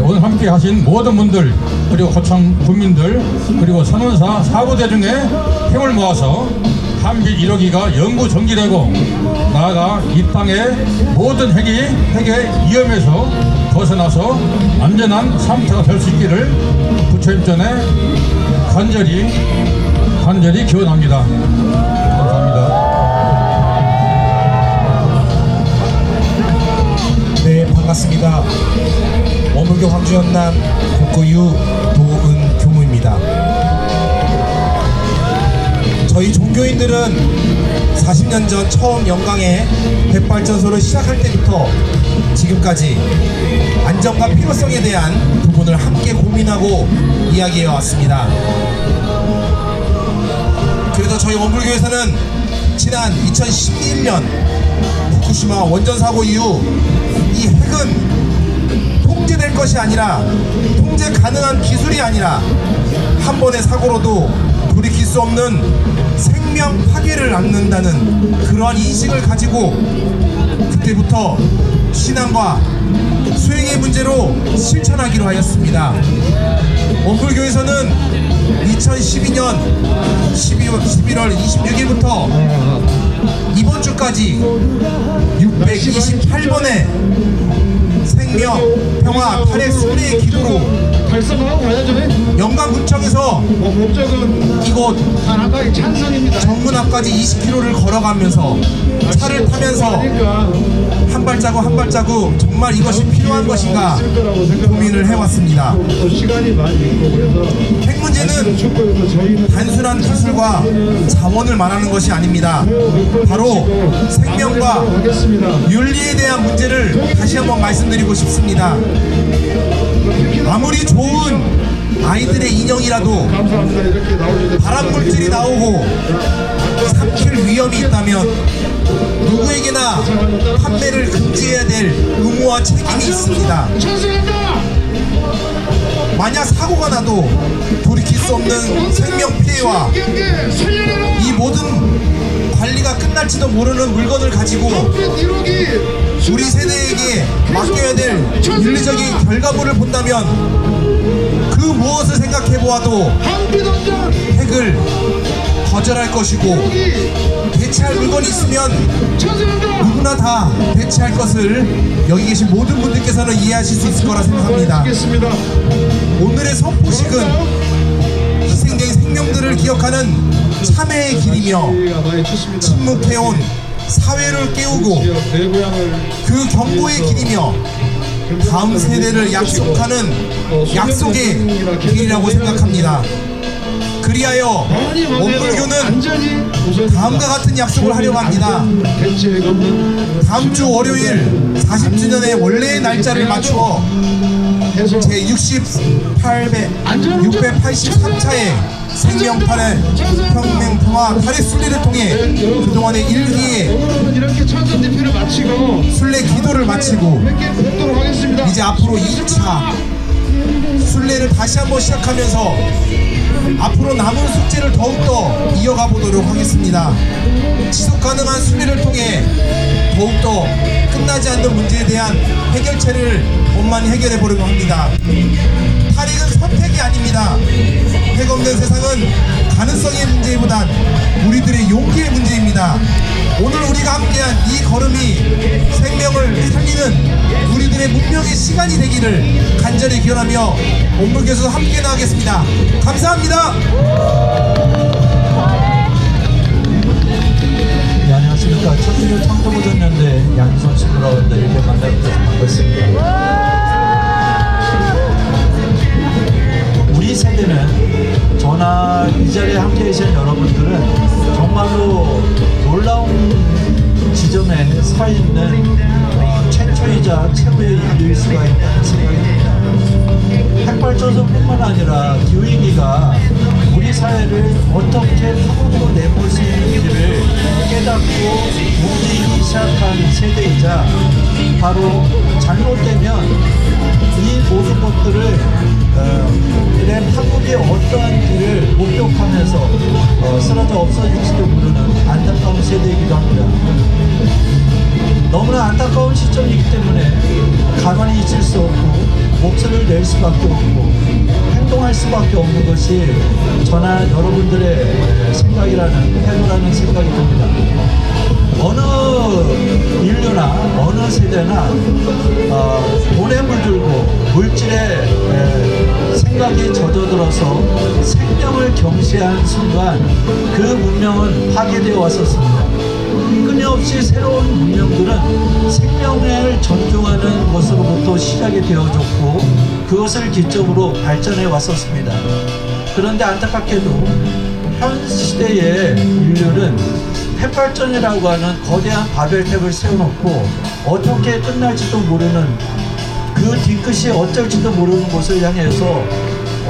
[SPEAKER 12] 오늘 함께 하신 모든 분들 그리고 거창 국민들 그리고 선원사 사고대 중에 힘을 모아서 한빛 1호기가 영구 정지되고 나아가 이 땅의 모든 핵의 위험에서 벗어나서 안전한 상태가 될 수 있기를 부처님 전에 간절히 기원합니다. 감사합니다.
[SPEAKER 3] 네, 반갑습니다.
[SPEAKER 13] 개신교 황주현남 국고유 도은 교무입니다. 저희 종교인들은 40년 전 처음 영광에 핵발전소를 시작할 때부터 지금까지 안전과 필요성에 대한 부분을 함께 고민하고 이야기해 왔습니다. 그래서 저희 원불교에서는 지난 2011년 후쿠시마 원전 사고 이후 이 핵은 통제될 것이 아니라 통제 가능한 기술이 아니라 한 번의 사고로도 돌이킬 수 없는 생명 파괴를 낳는다는 그러한 인식을 가지고 그때부터 신앙과 수행의 문제로 실천하기로 하였습니다. 원불교에서는 2012년 11월 26일부터 이번 주까지 628번의 생명, 평화, 탈의 순례의 기도로 영광군청에서 이곳 정문 앞까지 20km를 걸어가면서 차를 타면서 한 발자국 한 발자국 정말 이것이 필요한 것인가 고민을 해왔습니다. 핵 문제는 단순한 기술과 자원을 말하는 것이 아닙니다. 바로 생명과 윤리에 대한 문제를 다시 한번 말씀드리고 싶습니다. 아무리 좋은 아이들의 인형이라도 발암물질이 나오고 삼킬 위험이 있다면 누구에게나 판매를 금지해야 될 의무와 책임이 있습니다. 만약 사고가 나도 돌이킬 수 없는 생명 피해와 이 모든 관리가 끝날지도 모르는 물건을 가지고 우리 세대에게 맡겨야 될 윤리적인 결과물을 본다면 그 무엇을 생각해 보아도 핵을 거절할 것이고 대체할 물건이 있으면 누구나 다 대체할 것을 여기 계신 모든 분들께서는 이해하실 수 있을 거라 생각합니다. 오늘의 선포식은 희생된 생명들을 기억하는 참회의 길이며 침묵해온 사회를 깨우고 그 경고의 길이며 다음 세대를 약속하는 약속의 길이라고 생각합니다. 그리하여 원불교는 다음과 같은 약속을 하려고 합니다. 다음 주 월요일 40주년의 원래의 날짜를 맞추어 제683차의 생명탄의 평맹 평화 탈의 순례를 통해 그동안의 일기에 순례 기도를 마치고 이제 앞으로 2차 순례를 다시 한번 시작하면서 앞으로 남은 숙제를 더욱더 이어가 보도록 하겠습니다. 지속 가능한 순례를 통해 더욱더 끝나지 않는 문제에 대한 해결책을 원만히 해결해 보려고 합니다. 탈핵은 선택이 아닙니다. 핵 없는 세상은 가능성의 문제보단 우리들의 용기의 문제입니다. 오늘 우리가 함께한 이 걸음이 생명을 살리는 우리들의 문명의 시간이 되기를 간절히 기원하며 원불교에서 함께 나가겠습니다. 감사합니다.
[SPEAKER 14] 네, 안녕하십니까. 천주교 창조보존연대 양희선 신부라운데 이렇게 만나뵙어서 반갑습니다. 우리 세대는 저나 이 자리에 함께 계신 여러분들은 정말로 놀라운 지점에 서 있는 최초이자 최후의 인류일 수가 있다는 생각이 듭니다. 핵발전소뿐만 아니라 기후위기가 우리 사회를 어떻게 파고들어 내몰 수 있는지를 깨닫고 움직이기 시작한 세대이자 바로 잘못되면 이 모든 것들을 파국의 어떠한 길을 목격하면서 쓰러져 없어질지도 모르는 안타까운 세대이기도 합니다. 너무나 안타까운 시점이기 때문에 가만히 있을 수 없고 목소리를 낼 수밖에 없고 행동할 수밖에 없는 것이 저나 여러분들의 생각이라는 태도라는 생각이 듭니다. 어느 인류나 어느 세대나 돈에 물들고 물질에 생각이 젖어들어서 생명을 경시한 순간 그 문명은 파괴되어 왔었습니다. 끊임없이 새로운 문명들은 생명을 존중하는 것으로부터 시작이 되어졌고 그것을 기점으로 발전해 왔었습니다. 그런데 안타깝게도 현 시대의 인류는 핵발전이라고 하는 거대한 바벨탑을 세워놓고 어떻게 끝날지도 모르는 그 뒤끝이 어쩔지도 모르는 것을 향해서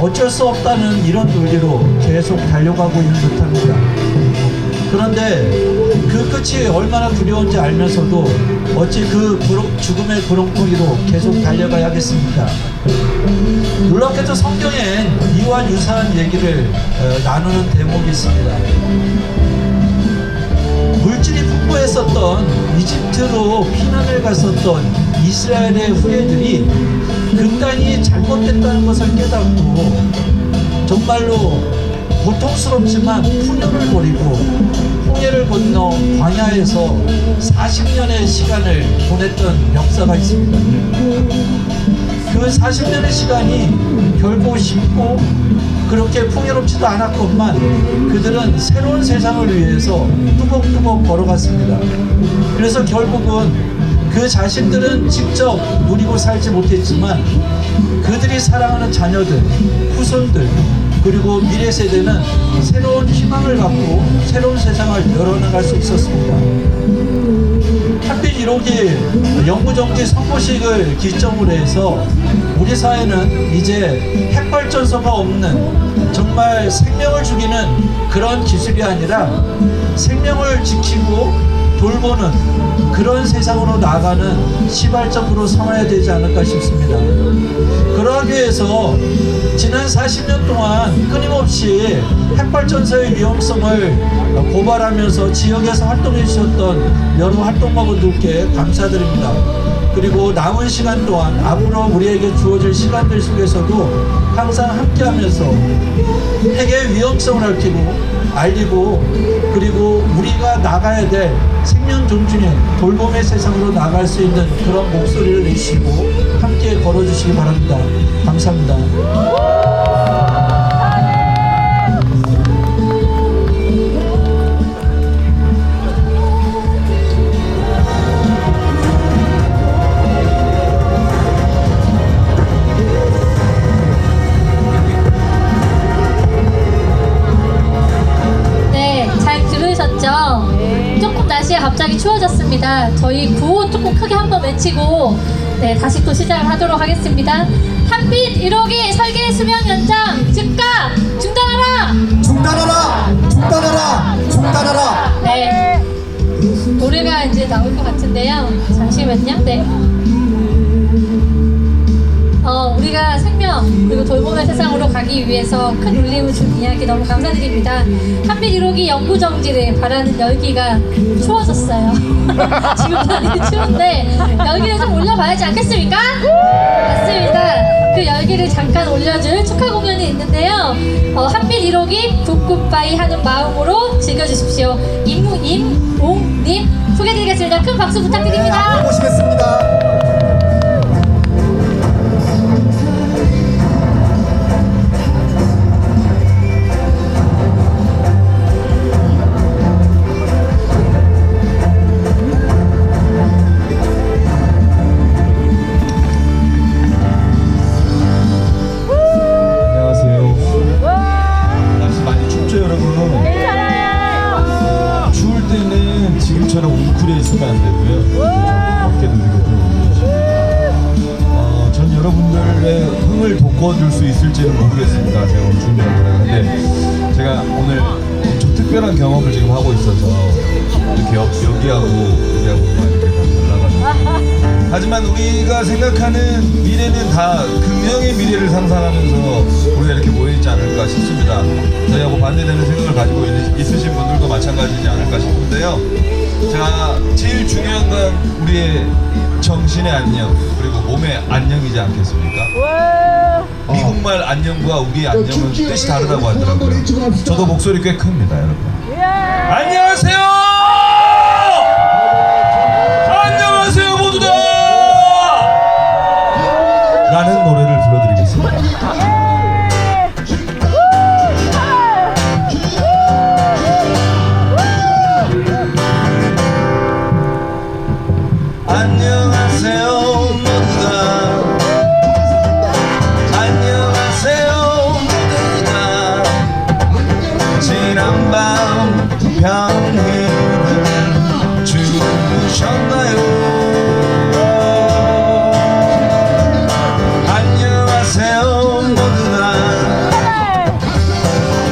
[SPEAKER 14] 어쩔 수 없다는 이런 논리로 계속 달려가고 있는 듯합니다. 그런데 그 끝이 얼마나 두려운지 알면서도 어찌 그 죽음의 구렁텅이로 계속 달려가야 하겠습니까? 놀랍게도 성경엔 이와 유사한 얘기를 나누는 대목이 있습니다. 물질이 풍부했었던 이집트로 피난을 갔었던 이스라엘의 후예들이 극단이 잘못됐다는 것을 깨닫고 정말로 고통스럽지만 푸념을 버리고 홍해를 건너 광야에서 40년의 시간을 보냈던 역사가 있습니다. 그 40년의 시간이 결코 쉽고 그렇게 풍요롭지도 않았건만 그들은 새로운 세상을 위해서 뚜벅뚜벅 걸어갔습니다. 그래서 결국은 그 자신들은 직접 누리고 살지 못했지만 그들이 사랑하는 자녀들, 후손들, 그리고 미래 세대는 새로운 희망을 갖고 새로운 세상을 열어나갈 수 있었습니다. 하필 1호기 영구정지 선포식을 기점으로 해서 우리 사회는 이제 핵발전소가 없는 정말 생명을 죽이는 그런 기술이 아니라 생명을 지키고 돌보는 그런 세상으로 나아가는 시발점으로 삼아야 되지 않을까 싶습니다. 그러기 위해서 지난 40년 동안 끊임없이 핵발전소의 위험성을 고발하면서 지역에서 활동해 주셨던 여러 활동가분들께 감사드립니다. 그리고 남은 시간 동안 앞으로 우리에게 주어질 시간들 속에서도 항상 함께하면서 핵의 위험성을 알리고 그리고 우리가 나가야 될 생명 존중의 돌봄의 세상으로 나갈 수 있는 그런 목소리를 내시고 함께 걸어주시기 바랍니다. 감사합니다.
[SPEAKER 1] 조금 날씨가 갑자기 추워졌습니다. 저희 구호 조금 크게 한번 외치고 다시 또 시작을 하도록 하겠습니다. 한빛 1호기 설계 수명 연장 즉각 중단하라!
[SPEAKER 3] 중단하라! 중단하라! 중단하라!
[SPEAKER 1] 네, 노래가 이제 나올 것 같은데요. 잠시만요. 네. 우리가 생명 그리고 돌봄의 세상으로 가기 위해서 큰 울림을 준 이야기 너무 감사드립니다. 한빛 1호기 영구 정지를 바라는 열기가 추워졌어요. 지금 많이 추운데 열기를 좀 올려봐야지 않겠습니까? 맞습니다. 그 열기를 잠깐 올려줄 축하 공연이 있는데요. 한빛 1호기 굿굿바이 하는 마음으로 즐겨주십시오. 임웅님 소개드리겠습니다. 큰 박수 부탁드립니다.
[SPEAKER 3] 네, 모시겠습니다.
[SPEAKER 15] 지금처럼 웅크려 있으면 안 되고요. 어깨도 이렇게 들어오고 전 여러분들의 흥을 돋궈줄 수 있을지는 모르겠습니다. 제가 오늘 준비한 거라. 근데 제가 오늘 좀 특별한 경험을 지금 하고 있어서 이렇게 여기하고 이렇게 달라가지고. 하지만 우리가 생각하는 미래는 다 긍정의 미래를 상상하면서 우리가 이렇게 모여있지 않을까 싶습니다. 저희하고 반대되는 생각을 가지고 있으신 분들도 마찬가지지 않을까 싶은데요. 자, 제일 중요한 건 우리의 정신의 안녕 그리고 몸의 안녕이지 않겠습니까? 미국말 안녕과 우리의 안녕은 뜻이 다르다고 하더라고요. 저도 목소리 꽤 큽니다, 여러분. 안녕하세요! 안녕하세요, 모두다! 라는 노래를 불러드리겠습니다.
[SPEAKER 4] 병이들 주무셨나요? 안녕하세요 모두가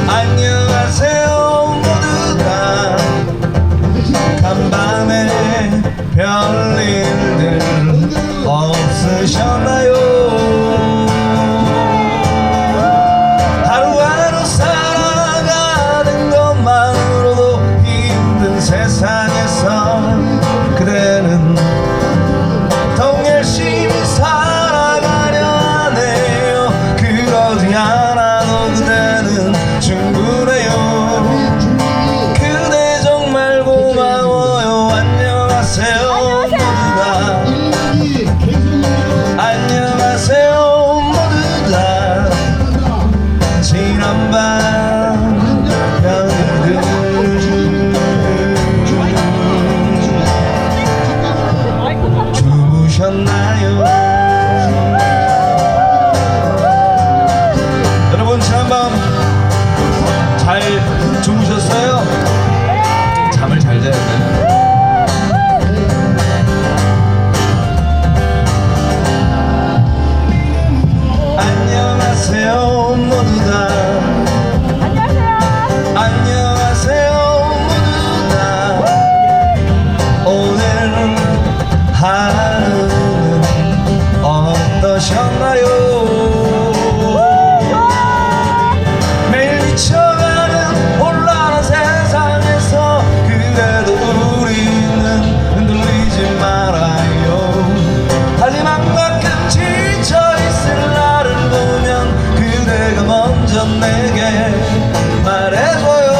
[SPEAKER 4] 안녕하세요 모두가 간밤에 별일들 없으셨나요? 하루하루 살아가는 것만으로도 힘든 세상에서 그대는 더욱 열심히 살아가려 하네요. 그러지 않아도 그대는 충분해요. 그대 정말 고마워요. 안녕하세요 모두가 안녕하세요 모두가 지난밤 별들 주무셨나요? 여러분 지난밤 잘 주무셨어요? 잠을 잘 자야 돼요. 안녕하세요 모두가 안녕하세요 모두가 오늘 하루는 어떠셨나요? 매일 미쳐가는 혼란한 세상에서 그래도 우리는 흔들리지 말아요. 하지만 가끔 지쳐있을 나를 보면 그대가 먼저 내게 말해줘요.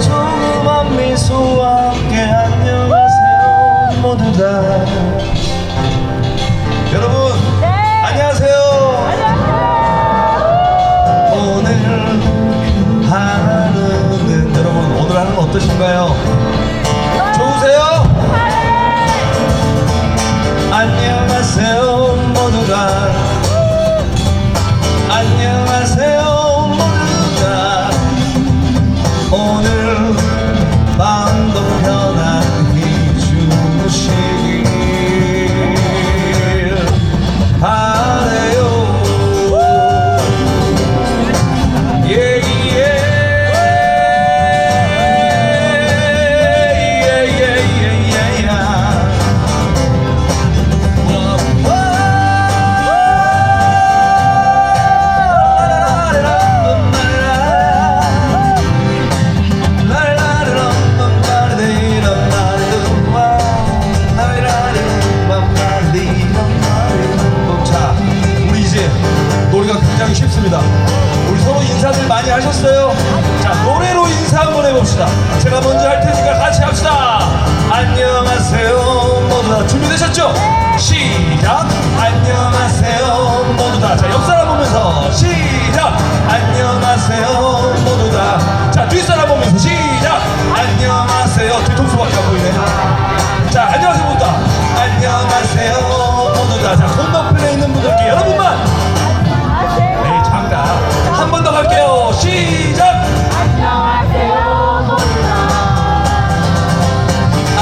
[SPEAKER 4] 조그만 미소와 함께 안녕하세요 모두가 여러분 안녕하세요. 오늘 하루는 여러분 오늘 하루는 어떠신가요? 좋으세요? 안녕하세요 모두가 안녕하세요 모두가 오늘 밤도 편안히 주무시길 바래요. 자, 우리 이제 노래가 굉장히 쉽습니다. 우리 서로 인사들 많이 하셨어요? 자, 노래로 인사 한번 해봅시다. 제가 먼저 할 테니까 같이 합시다. 안녕하세요 모두 다 준비되셨죠? 시작! 안녕하세요 모두 다. 자, 옆사람 보면서 시작! 안녕하세요 모두 다. 자, 뒷사람 보면서 시작! 안녕하세요. 뒤통수밖에 안 보이네. 자, 안녕하세요 모두 다. 안녕하세요 모두 다. 자, 건너편에 있는 분들께 여러분만 네, 장다. 한 번 더 갈게요. 시작! 안녕하세요 모두 다.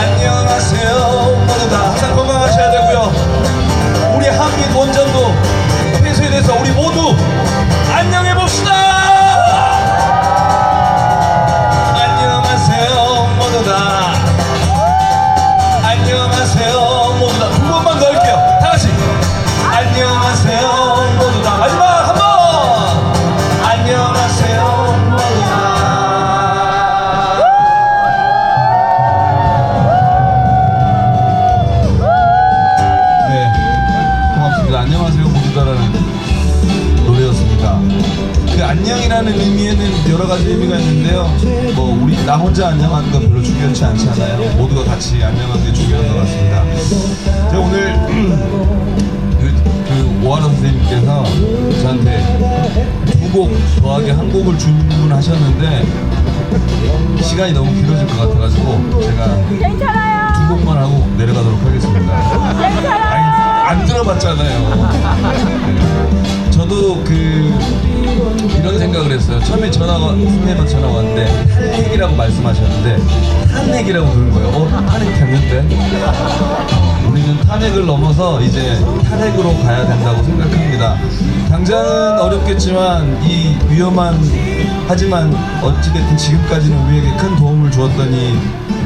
[SPEAKER 4] 안녕하세요 모두 다. 항상 건강하셔야 되고요. 우리 한빛 원전도 폐쇄돼서 우리 모두 안녕해 봅시다. 안녕하세요 모두 다. 안녕하세요 모두 다. 두 번만 더 할게요. 다 같이 안녕하세요 모두 다. 마지막 한 번. 안녕하세요 모두 다. 네, 고맙습니다. 안녕하세요 모두다라는 노래였습니다. 그 안녕이라는 의미에는 여러 가지 의미가 있는데요. 뭐 우리 나 혼자 안녕하는 건 별로 중요하지 않잖아요. 모두가 같이 안녕하는 게 중요한 것 같습니다. 제가 오늘 그 오하라 선생님께서 저한테 두 곡 더하기 한 곡을 주문하셨는데 시간이 너무 길어질 것 같아가지고 제가 두 곡만 하고 내려가도록 하겠습니다. 아니, 안 들어봤잖아요. 네. 저도 그
[SPEAKER 15] 이런 생각을 했어요. 처음에 선생님한테 전화가 왔는데 탄핵이라고 말씀하셨는데 탄핵이라고 들은 거예요. 탄핵 됐는데? 우리는 탄핵을 넘어서 이제 탄핵으로 가야 된다고 생각합니다. 당장은 어렵겠지만 이 위험한 하지만 어찌됐든 지금까지는 우리에게 큰 도움을 주었던 이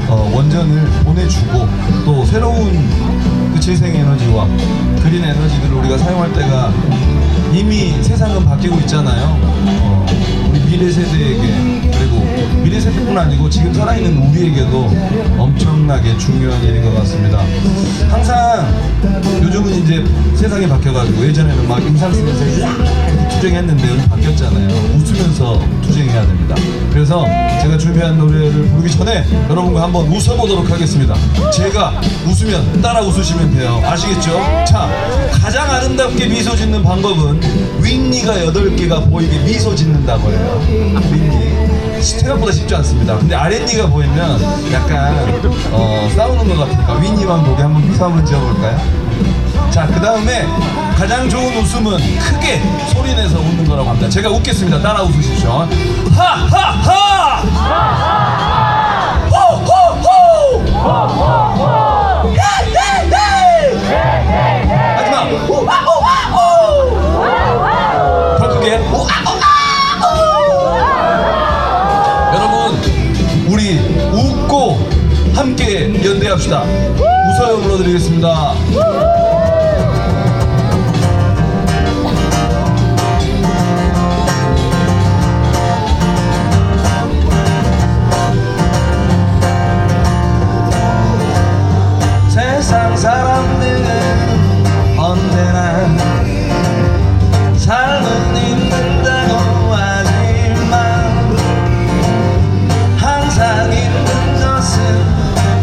[SPEAKER 15] 원전을 보내주고 또 새로운 그 재생에너지와 그린 에너지들을 우리가 사용할 때가 이미 세상은 바뀌고 있잖아요. 우리 미래 세대에게 그리고 미래 세대뿐 아니고 지금 살아있는 우리에게도 엄청나게 중요한 일인 것 같습니다. 항상 요즘은 이제 세상이 바뀌어가지고 예전에는 막 인상 쓰면서 이렇게 투쟁했는데 요즘 바뀌었잖아요. 웃으면서 투쟁해야 됩니다. 그래서 제가 준비한 노래를 부르기 전에 여러분과 한번 웃어보도록 하겠습니다. 제가 웃으면 따라 웃으시면 돼요. 아시겠죠? 자, 가장 아름답게 미소 짓는 방법은 윗니가 8개가 보이게 미소 짓는다고 해요. 윗니. 생각보다 쉽지 않습니다. 근데 아랫니가 보이면 약간 싸우는 것 같으니까 윗니만 보게 한번 미소 한번 지어볼까요? 자, 그 다음에 가장 좋은 웃음은 크게 소리내서 웃는 거라고 합니다. 제가 웃겠습니다. 따라 웃으십시오. 하하하! 호호호! 마지막! 더 크게! 여러분, 우리 웃고 함께 연대합시다. 웃어요 불러드리겠습니다. 세상 사람들은 언제나 삶은 힘들다고 하지만 항상 힘든 것은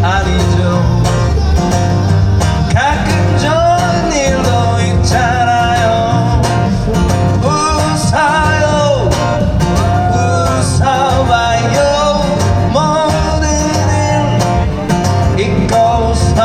[SPEAKER 15] 아니죠. 가끔 좋은 일도 있잖아요. 웃어요 웃어봐요 모든 일 잊고서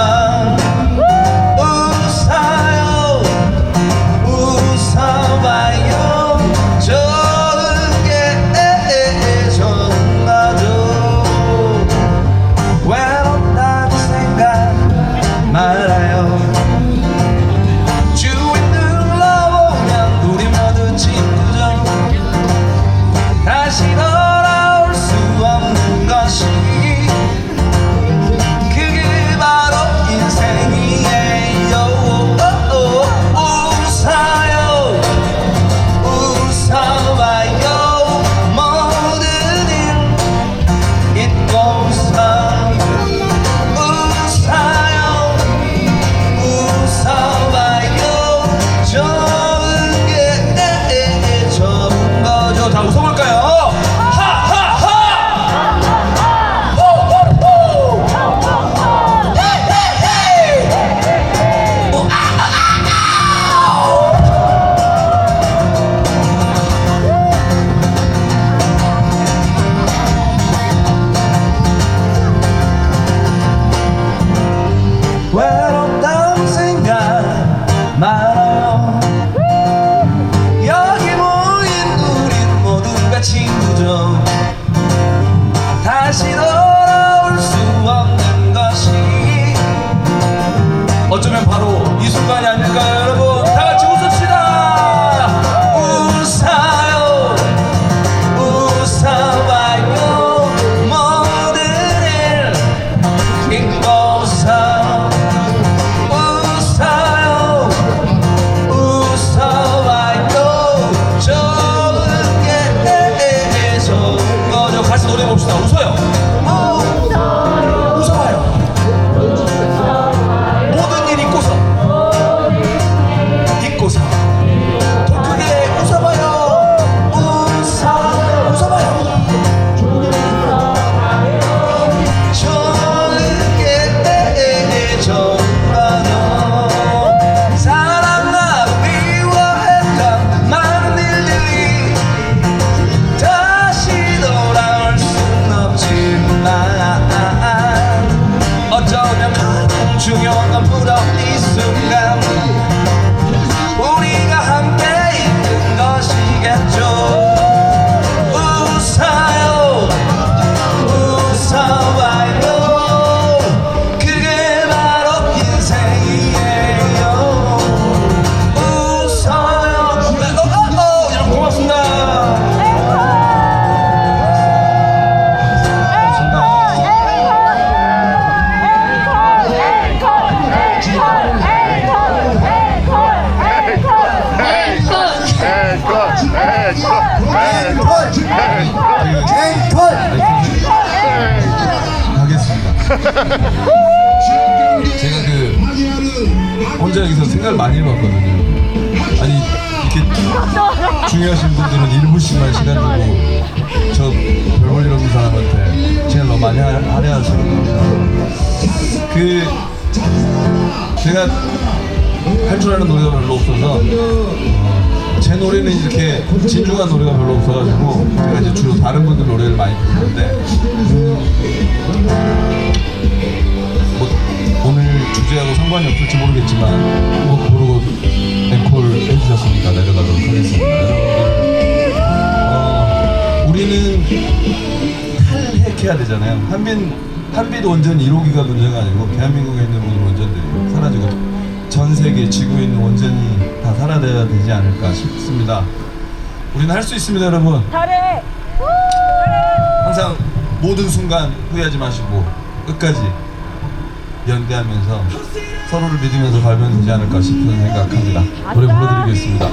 [SPEAKER 15] 외롭다는 생각 말아요. 여기 모인 우린 모두가 친구죠. 다시 돌아올 수 없는 것이 어쩌면 바로 이 순간이 아닐까요, 여러분? 다 같이 웃읍시다. 웃어요 웃어봐요 모든 일 잊고서 노래 봅시다. 웃어요. 웃어봐요. 모든 일 잊고서 더 크게 웃어봐요. 웃어봐요. 좋은 게 좋아요. 사랑하고 미워했던 많은 일들이 다시 돌아올 순 없지만 제가 혼자 여기서 생각을 많이 해봤거든요. 아니 이렇게 중요하신 분들은 1분씩만 시간 주고 저 별 볼 일 없는 사람한테 제가 너무 많이 할애하시거든요. 제가 할 줄 아는 노래가 별로 없어서 제 노래는 이렇게 진중한 노래가 별로 없어가지고 제가 이제 주로 다른 분들 노래를 많이 부르는데 뭐 오늘 주제하고 상관이 없을지 모르겠지만 뭐 부르고 앵콜 해주셨으니까 내려가도록 하겠습니다. 여러분들 우리는 탈핵해야 되잖아요. 한빛 원전 1호기가 문제가 아니고 대한민국에 있는 모든 원전들이 사라지고 전 세계 지구에 있는 원전이 다 사라져야 되지 않을까 싶습니다. 우리는 할 수 있습니다, 여러분.
[SPEAKER 10] 잘해.
[SPEAKER 15] 항상 모든 순간 후회하지 마시고 끝까지 연대하면서 서로를 믿으면서 갈면 되지 않을까 싶은 생각합니다. 노래 불러드리겠습니다.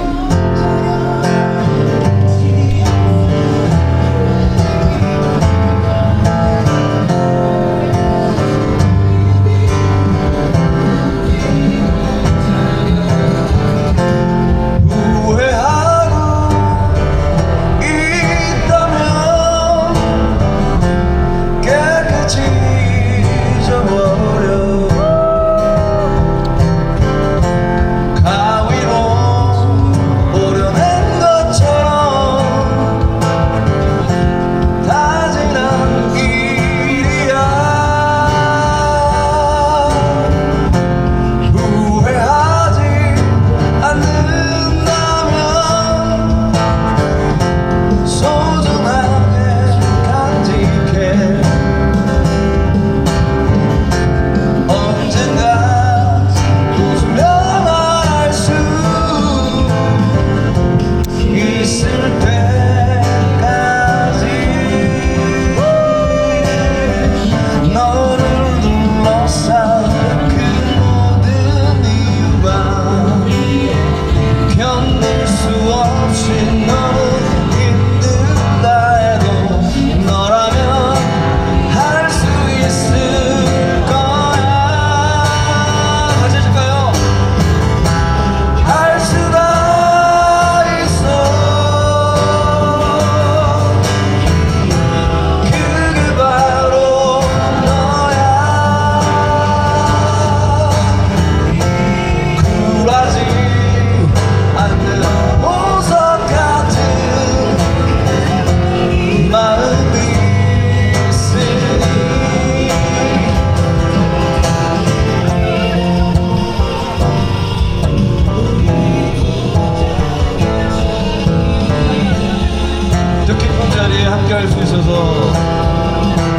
[SPEAKER 15] 함께 할 수 있어서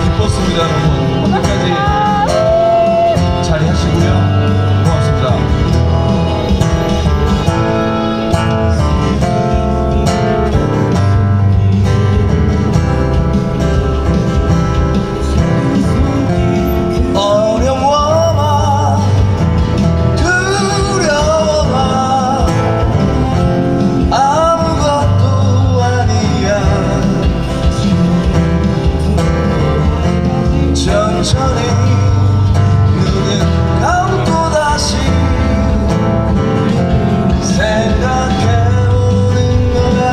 [SPEAKER 15] 기뻤습니다, 여러분. 끝까지 잘 하시고요. 고맙습니다.
[SPEAKER 5] 천천히 눈을 감고 다시 생각해보는 거야.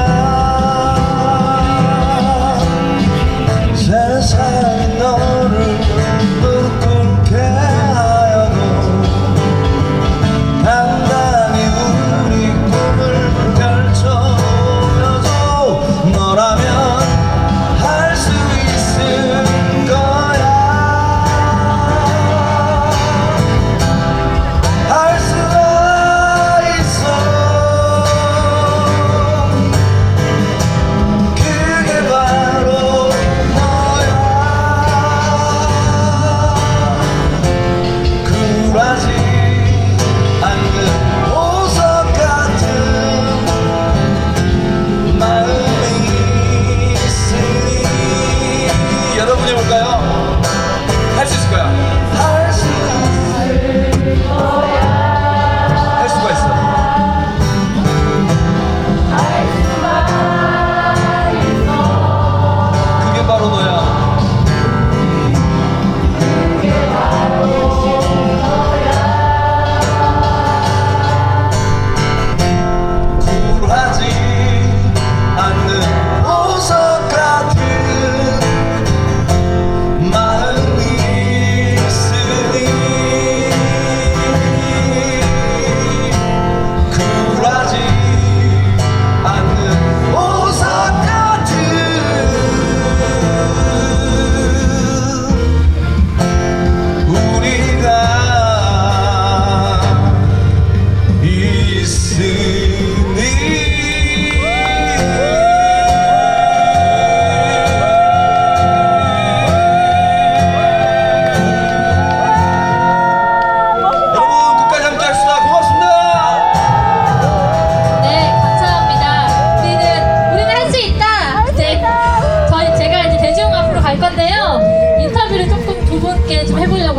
[SPEAKER 5] 세상이 너를 무릎 꿇게 하여도 단단히 우리 꿈을 펼쳐보여줘. 너라면 할 수 있을 거야.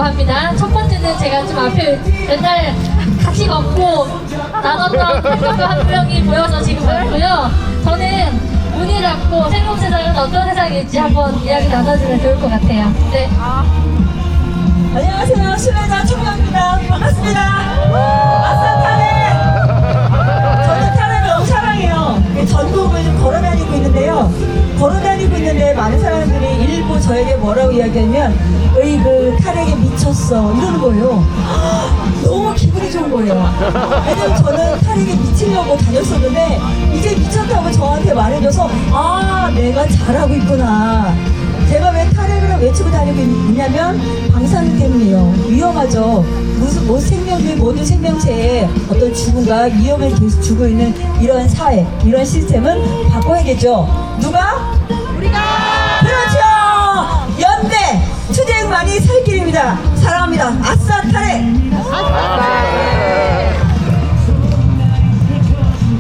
[SPEAKER 1] 드리려고 합니다. 첫 번째는 제가 좀 앞에 옛날 같이 걷고 나눴던 팬분들 한 명이 모여서 지금 왔고요. 저는 문을 닫고 새로운 세상은 어떤 세상일지 한번 이야기 나눠주면 좋을 것 같아요. 네.
[SPEAKER 16] 안녕하세요. 신뢰자 총영입니다. 반갑습니다. 아싸 탄핵! 저는 탄핵을 너무 사랑해요. 전국을 좀 걸어다니고 있는데요. 걸어다니고 있는데 많은 사람들이 일부 저에게 뭐라고 이야기하면 으이그 탄핵에 미쳤어 이러는 거예요. 너무 기분이 좋은 거예요. 왜냐면 저는 탄핵에 미치려고 다녔었는데 이제 미쳤다고 저한테 말해줘서 아 내가 잘하고 있구나. 제가 왜 탄핵을 외치고 다니고 있냐면 방사능 때문이에요. 위험하죠. 모든 생명체의 어떤 죽음과 위험을 계속 주고 있는 이런 사회, 이런 시스템은 바꿔야겠죠. 누가? 우리가! 그렇죠! 연대! 투쟁만이 살 길입니다. 사랑합니다. 아싸 탄핵!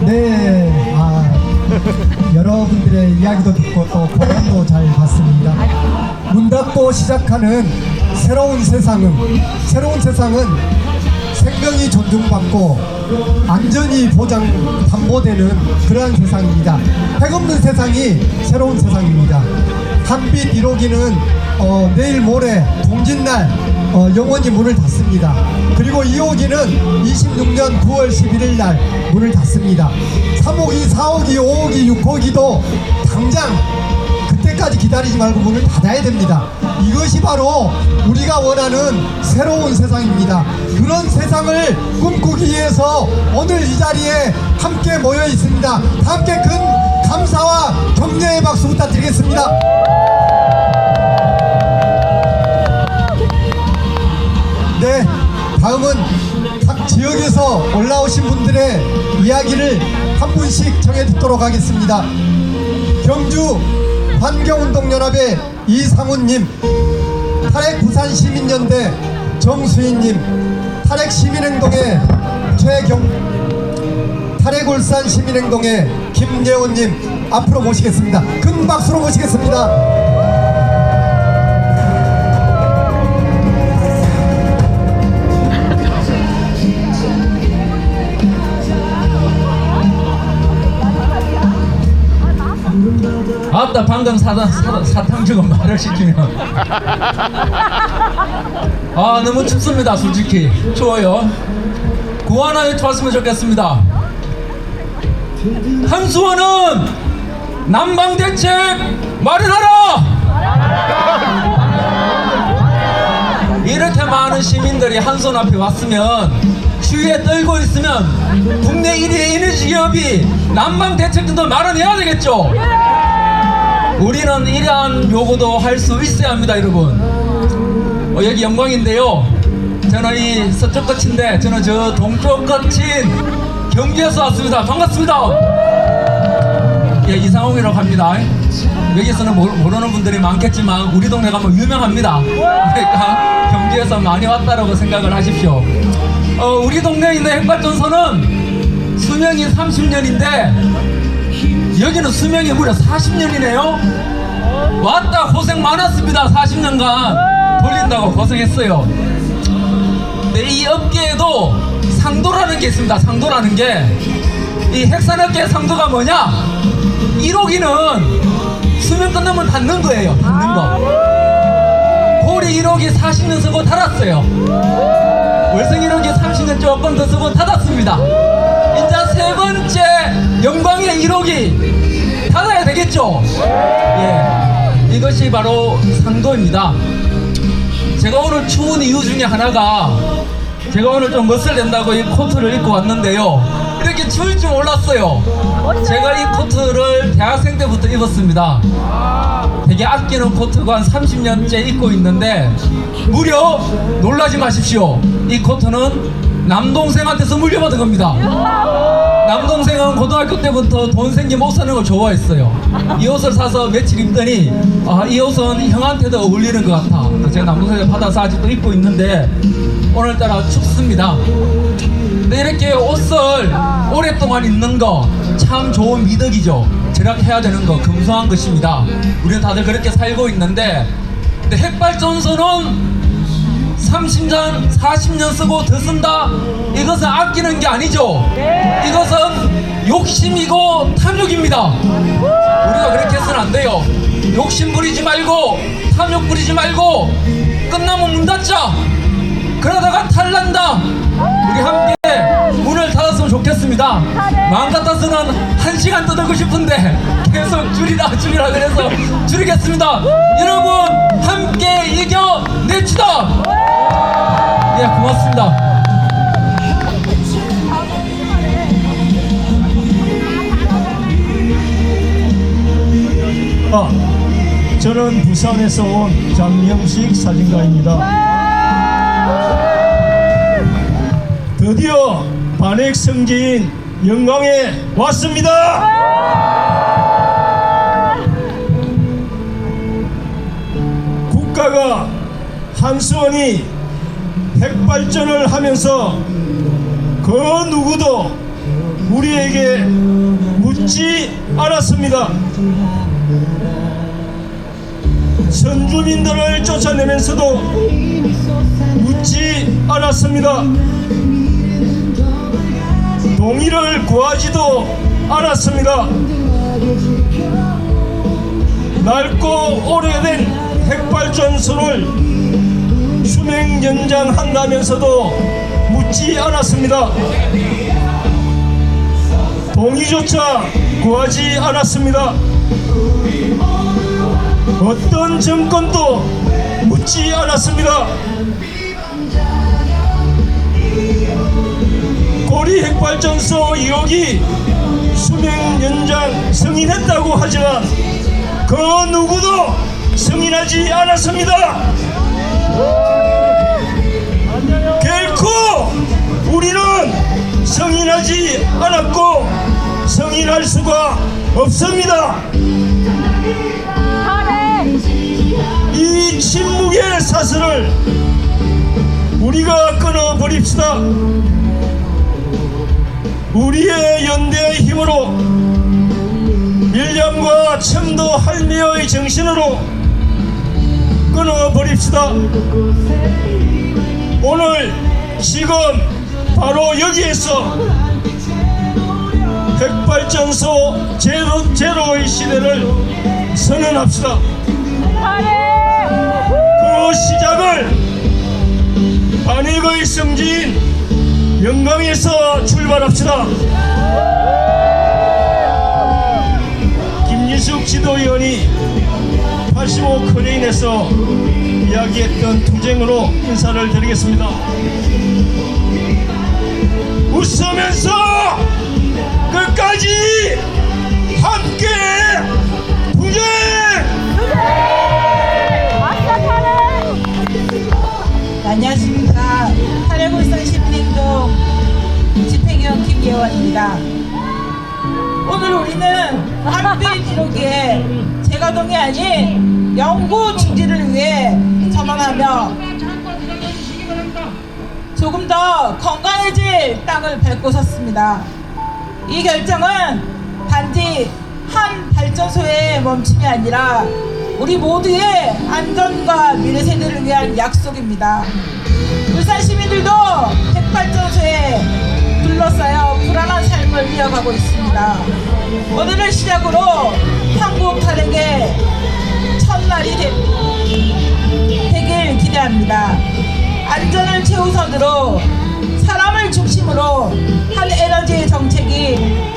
[SPEAKER 3] 네, 여러분들의 이야기도 듣고 또 공연도 잘 봤습니다. 문 닫고 시작하는 새로운 세상은 생명이 존중받고 안전이 담보되는 그러한 세상입니다. 핵 없는 세상이 새로운 세상입니다. 한빛 1호기는 내일 모레 동짓날 영원히 문을 닫습니다. 그리고 2호기는 26년 9월 11일 날 문을 닫습니다. 3호기, 4호기, 5호기, 6호기도 당장 그때까지 기다리지 말고 문을 닫아야 됩니다. 이것이 바로 우리가 원하는 새로운 세상입니다. 그런 세상을 꿈꾸기 위해서 오늘 이 자리에 함께 모여 있습니다. 다 함께 큰 감사와 격려의 박수 부탁드리겠습니다. 네, 다음은 각 지역에서 올라오신 분들의 이야기를 한 분씩 정해 듣도록 하겠습니다. 경주 환경운동연합의 이상훈님, 탈핵 부산시민연대 정수희님, 탈핵 시민행동의 탈핵 울산 시민행동의 김예원님 앞으로 모시겠습니다. 큰 박수로 모시겠습니다.
[SPEAKER 11] 아따 방금 사탕 주고 말을 시키면 너무 춥습니다. 솔직히 추워요. 구하나 외쳐왔으면 좋겠습니다. 한수원은 난방대책 마련하라! 이렇게 많은 시민들이 한수원 앞에 왔으면 추위에 떨고 있으면 국내 1위 에너지 기업이 난방대책도 마련해야 되겠죠. 우리는 이러한 요구도 할 수 있어야 합니다. 여러분, 여기 영광인데요, 저는 이 서쪽 끝인데 저는 저 동쪽 끝인 경주에서 왔습니다. 반갑습니다. 예, 이상홍이라고 합니다. 여기서는 모르는 분들이 많겠지만 우리 동네가 뭐 유명합니다. 그러니까 경주에서 많이 왔다라고 생각을 하십시오. 우리 동네에 있는 핵발전소는 수명이 30년인데 여기는 수명이 무려 40년이네요. 왔다 고생 많았습니다. 40년간 돌린다고 고생했어요. 근데 이 업계에도 상도라는 게 있습니다. 상도라는 게, 이 핵산업계의 상도가 뭐냐? 1호기는 수명 끝나면 닫는 거예요. 닫는 거. 고리 1호기 40년 쓰고 닫았어요. 월성 1호기 30년 조금 더 쓰고 닫았습니다. 이제 세 번째 영광의 1호기 닫아야 되겠죠? 예, 이것이 바로 상도입니다. 제가 오늘 추운 이유 중에 하나가, 제가 오늘 좀 멋을 낸다고 이 코트를 입고 왔는데요, 이렇게 추울 줄 몰랐어요. 제가 이 코트를 대학생 때부터 입었습니다. 되게 아끼는 코트가 한 30년째 입고 있는데, 무려 놀라지 마십시오. 이 코트는 남동생한테서 물려받은 겁니다. 남동생은 고등학교 때부터 돈 생기면 옷 사는 걸 좋아했어요. 이 옷을 사서 며칠 입더니 이 옷은 형한테도 어울리는 것 같아. 제가 남동생을 받아서 아직도 입고 있는데 오늘따라 춥습니다. 근데 이렇게 옷을 오랫동안 입는 거 참 좋은 미덕이죠. 절약해야 되는 거, 금소한 것입니다. 우리는 다들 그렇게 살고 있는데, 근데 핵발전소는 30년, 40년 쓰고 더 쓴다. 이것은 아끼는 게 아니죠. 이것은 욕심이고 탐욕입니다. 우리가 그렇게 해서는 안 돼요. 욕심 부리지 말고 탐욕 부리지 말고 끝나면 문 닫자. 그러다가 탈난다. 우리 함께 문을 닫았으면 좋겠습니다. 마음 같아서는 1시간 떠들고 싶은데 계속 줄이라 그래서 줄이겠습니다. 여러분 함께 이겨냅시다. 예, 고맙습니다.
[SPEAKER 6] 저는 부산에서 온 장영식 사진가입니다. 드디어 반핵 성지인 영광에 왔습니다. 국가가 한수원이 핵발전을 하면서 그 누구도 우리에게 묻지 않았습니다. 선주민들을 쫓아내면서도 묻지 않았습니다. 동의를 구하지도 않았습니다. 낡고 오래된 핵발전소를 수명 연장한다면서도 묻지 않았습니다. 동의조차 구하지 않았습니다. 어떤 정권도 묻지 않았습니다. 고리 핵발전소 2호기 수명 연장 승인했다고 하지만 그 누구도 승인하지 않았습니다. 결코 우리는 승인하지 않았고 승인할 수가 없습니다. 이 침묵의 사슬을 우리가 끊어버립시다. 우리의 연대의 힘으로 밀양과 첨도 할미의 정신으로 끊어버립시다. 오늘 지금 바로 여기에서 핵발전소 제로의 시대를 선언합시다. 그 시작을 반핵의 성지인 영광에서 출발합시다. 김유숙 지도위원이 85 클레인에서 이야기했던 투쟁으로 인사를 드리겠습니다. 웃으면서 끝까지 함께 투쟁!
[SPEAKER 8] 안녕하십니까. 탄핵울산 시민행동 집행위원 김예원입니다. 오늘 우리는 한빛 기록에 재가동이 아닌 영구 중지를 위해 선언하며 조금 더 건강해질 땅을 밟고 섰습니다. 이 결정은 단지 한 발전소의 멈춤이 아니라 우리 모두의 안전과 미래 세대를 위한 약속입니다. 울산 시민들도 핵발전소에 둘러싸여 불안한 삶을 이어가고 있습니다. 오늘을 시작으로 한국 탄핵의 첫날이 되길 기대합니다. 안전을 최우선으로 사람을 중심으로 한 에너지의 정책이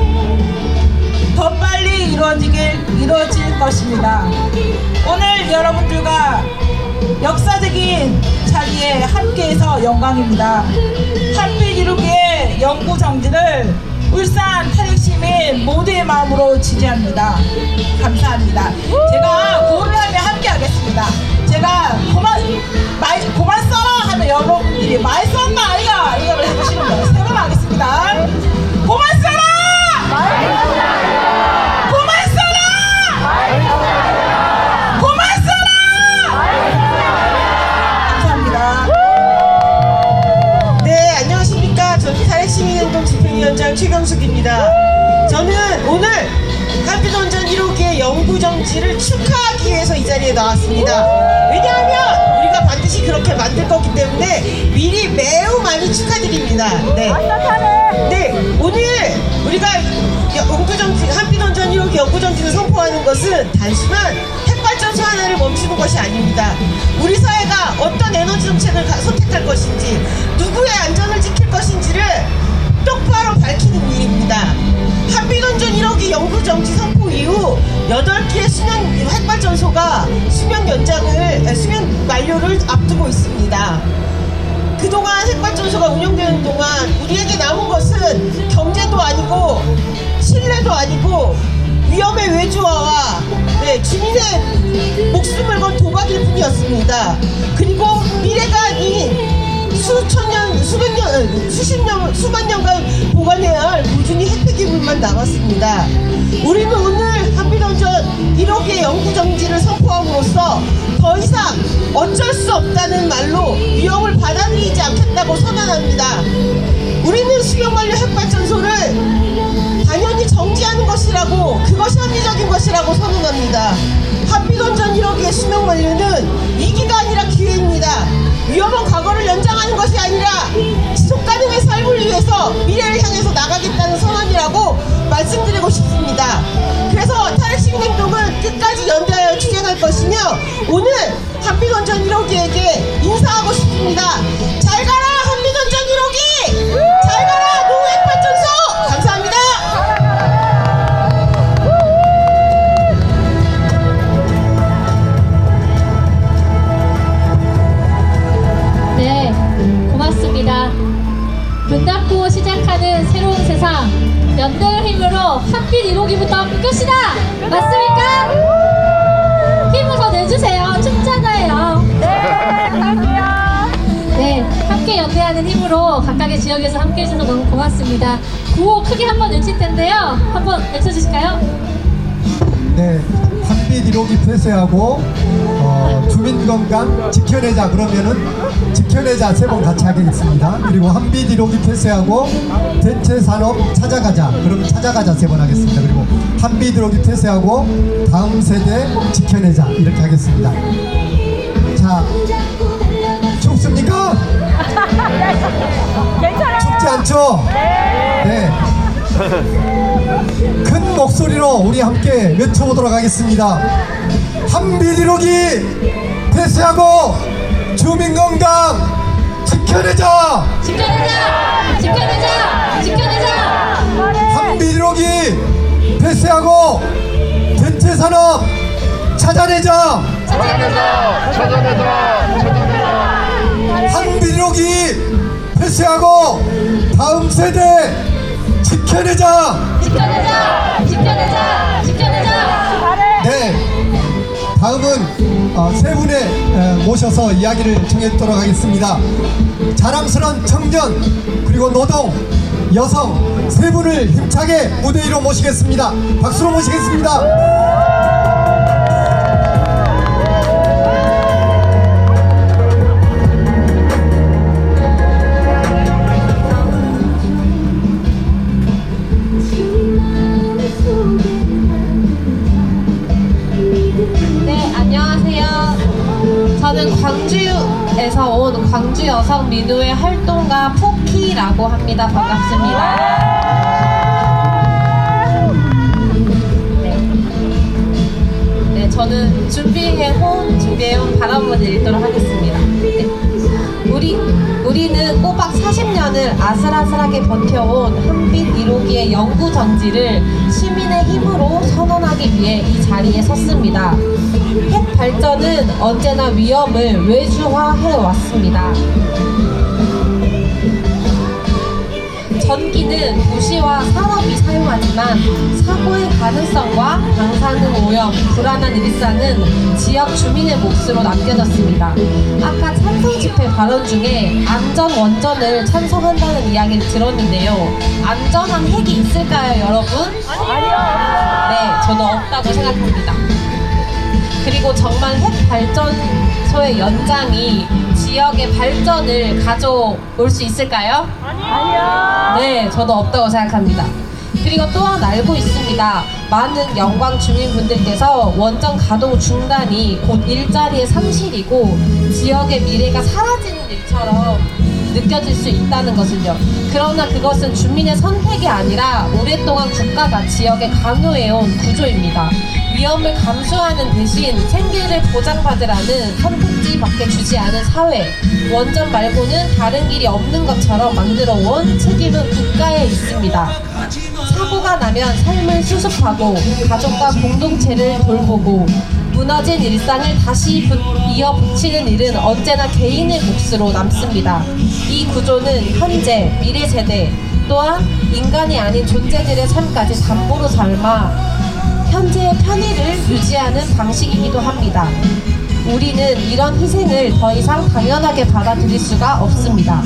[SPEAKER 8] 더 빨리 이루어질 것입니다. 오늘 여러분들과 역사적인 자리에 함께해서 영광입니다. 한빛 이루기의 영구 정지를 울산 탄핵시민 모두의 마음으로 지지합니다. 감사합니다. 제가 구호를 하면 함께 하겠습니다. 제가 고만 써라 하면 여러분들이 많이 썼나 아이가 이거를 해주시는 거예요. 3번 하겠습니다. 고만 써라! 고만 써라! 고만 써라! 감사합니다.
[SPEAKER 16] 네, 안녕하십니까. 저는 탄핵시민행동 집행위원장 최경숙입니다. 저는 오늘 한빛원전 1호기의 영구정지를 축하하기 위해서 이 자리에 나왔습니다. 왜냐하면 우리가 반드시 그렇게 만들 거기 때문에
[SPEAKER 8] 것은 단순한 핵발전소 하나를 멈추는 것이 아닙니다. 우리 사회가 어떤 에너지 정책을 선택할 것인지, 누구의 안전을 지킬 것인지를 똑바로 밝히는 일입니다. 한빛원전 1호기 영구정지 선포 이후 8기의 핵발전소가 수명 만료를 앞두고 있습니다. 그동안 핵발전소가 운영되는 동안 우리에게 남은 것은 경제도 아니고 신뢰도 아니고 위험의 외주화와 주민의 목숨을 건 도박일 뿐이었습니다. 그리고 미래가 아닌 수만 년간 보관해야 할 꾸준히 핵폐기물만 남았습니다. 우리는 오늘 한빛원전 1호기의 영구정지를 선포함으로써 더 이상 어쩔 수 없다는 말로 위험을 받아들이지 않겠다고 선언합니다. 우리는 수명만료 핵발전소를 당연히 정지하는 것이라고, 그것이 합리적인 것이라고 선언합니다. 한빛원전 1호기의 수명만료는 위기가 아니라 기회입니다. 위험한 과거를 연장하는 것이 아니라 지속가능의 삶을 위해서 미래를 향해서 나가겠다는 선언이라고 말씀드리고 싶습니다. 그래서 탈핵식 행동은 끝까지 연대하여 추진할 것이며, 오늘 한빛원전 1호기에게 인사하고 싶습니다. 잘 가라 한빛원전 1호기! 잘 가라 노핵발전소! 감사합니다.
[SPEAKER 1] 네, 고맙습니다. 문 닫고 시작하는 새로운 세상, 연대의 힘으로 한빛 1호기부터 끝이다! 맞습니까? 힘을 더 내주세요. 춥잖아요. 네, 함께 연대하는 힘으로 각각의 지역에서 함께 해주셔서 너무 고맙습니다. 구호 크게 한번 외칠 텐데요. 한번 외쳐주실까요?
[SPEAKER 3] 네, 한빛 1호기 폐쇄하고 주민건강 지켜내자. 그러면은 지켜내자 세 번 같이 하겠습니다. 그리고 한빛 1호기 폐쇄하고 대체산업 찾아가자. 그러면 찾아가자 세 번 하겠습니다. 그리고 한빛 1호기 폐쇄하고 다음 세대 지켜내자. 이렇게 하겠습니다. 자, 춥습니까? 춥지 않죠? 네. 큰 목소리로 우리 함께 외쳐보도록 하겠습니다. 한빛 1호기 폐쇄하고 주민건강 지켜내자!
[SPEAKER 1] 지켜내자! 지켜내자! 지켜내자!
[SPEAKER 3] 한빛 1호기 폐쇄하고 대체산업 찾아내자!
[SPEAKER 2] 찾아내자! 찾아내자! 찾아내자!
[SPEAKER 3] 한빛 1호기 폐쇄하고 다음 세대 지켜내자!
[SPEAKER 1] 지켜내자! 지켜내자! 지켜내자!
[SPEAKER 3] 네, 다음은 세 분의 모셔서 이야기를 정해도록 하겠습니다. 자랑스러운 청년 그리고 노동, 여성 세 분을 힘차게 무대 위로 모시겠습니다. 박수로 모시겠습니다.
[SPEAKER 10] 네, 안녕하세요. 저는 광주에서 온 광주 여성 민우회 활동가 포키라고 합니다. 반갑습니다. 네, 저는 준비해온 발언문을 읽도록 하겠습니다. 네. 우리는 꼬박 40년을 아슬아슬하게 버텨온 한빛 1호기의 영구 정지를 시민의 힘으로 선언하기 위해 이 자리에 섰습니다. 핵 발전은 언제나 위험을 외주화해 왔습니다. 전기는 도시와 산업이 사용하지만 사고의 가능성과 방사능 오염, 불안한 일상은 지역 주민의 몫으로 남겨졌습니다. 아까 찬성 집회 발언 중에 안전 원전을 찬성한다는 이야기를 들었는데요. 안전한 핵이 있을까요, 여러분? 아니요. 네, 저도 없다고 생각합니다. 그리고 정말 핵 발전소의 연장이 지역의 발전을 가져올 수 있을까요? 아니요. 네, 저도 없다고 생각합니다. 그리고 또한 알고 있습니다. 많은 영광 주민분들께서 원전 가동 중단이 곧 일자리의 상실이고 지역의 미래가 사라지는 일처럼
[SPEAKER 17] 느껴질 수 있다는 것을요. 그러나 그것은 주민의 선택이 아니라 오랫동안 국가가 지역에 강요해온 구조입니다. 위험을 감수하는 대신 생계를 보장받으라는 선택지밖에 주지 않은 사회, 원전 말고는 다른 길이 없는 것처럼 만들어온 책임은 국가에 있습니다. 사고가 나면 삶을 수습하고 가족과 공동체를 돌보고 무너진 일상을 다시 이어붙이는 일은 언제나 개인의 몫으로 남습니다. 이 구조는 현재, 미래 세대 또한 인간이 아닌 존재들의 삶까지 담보로 삼아 현재의 편의를 유지하는 방식이기도 합니다. 우리는 이런 희생을 더 이상 당연하게 받아들일 수가 없습니다.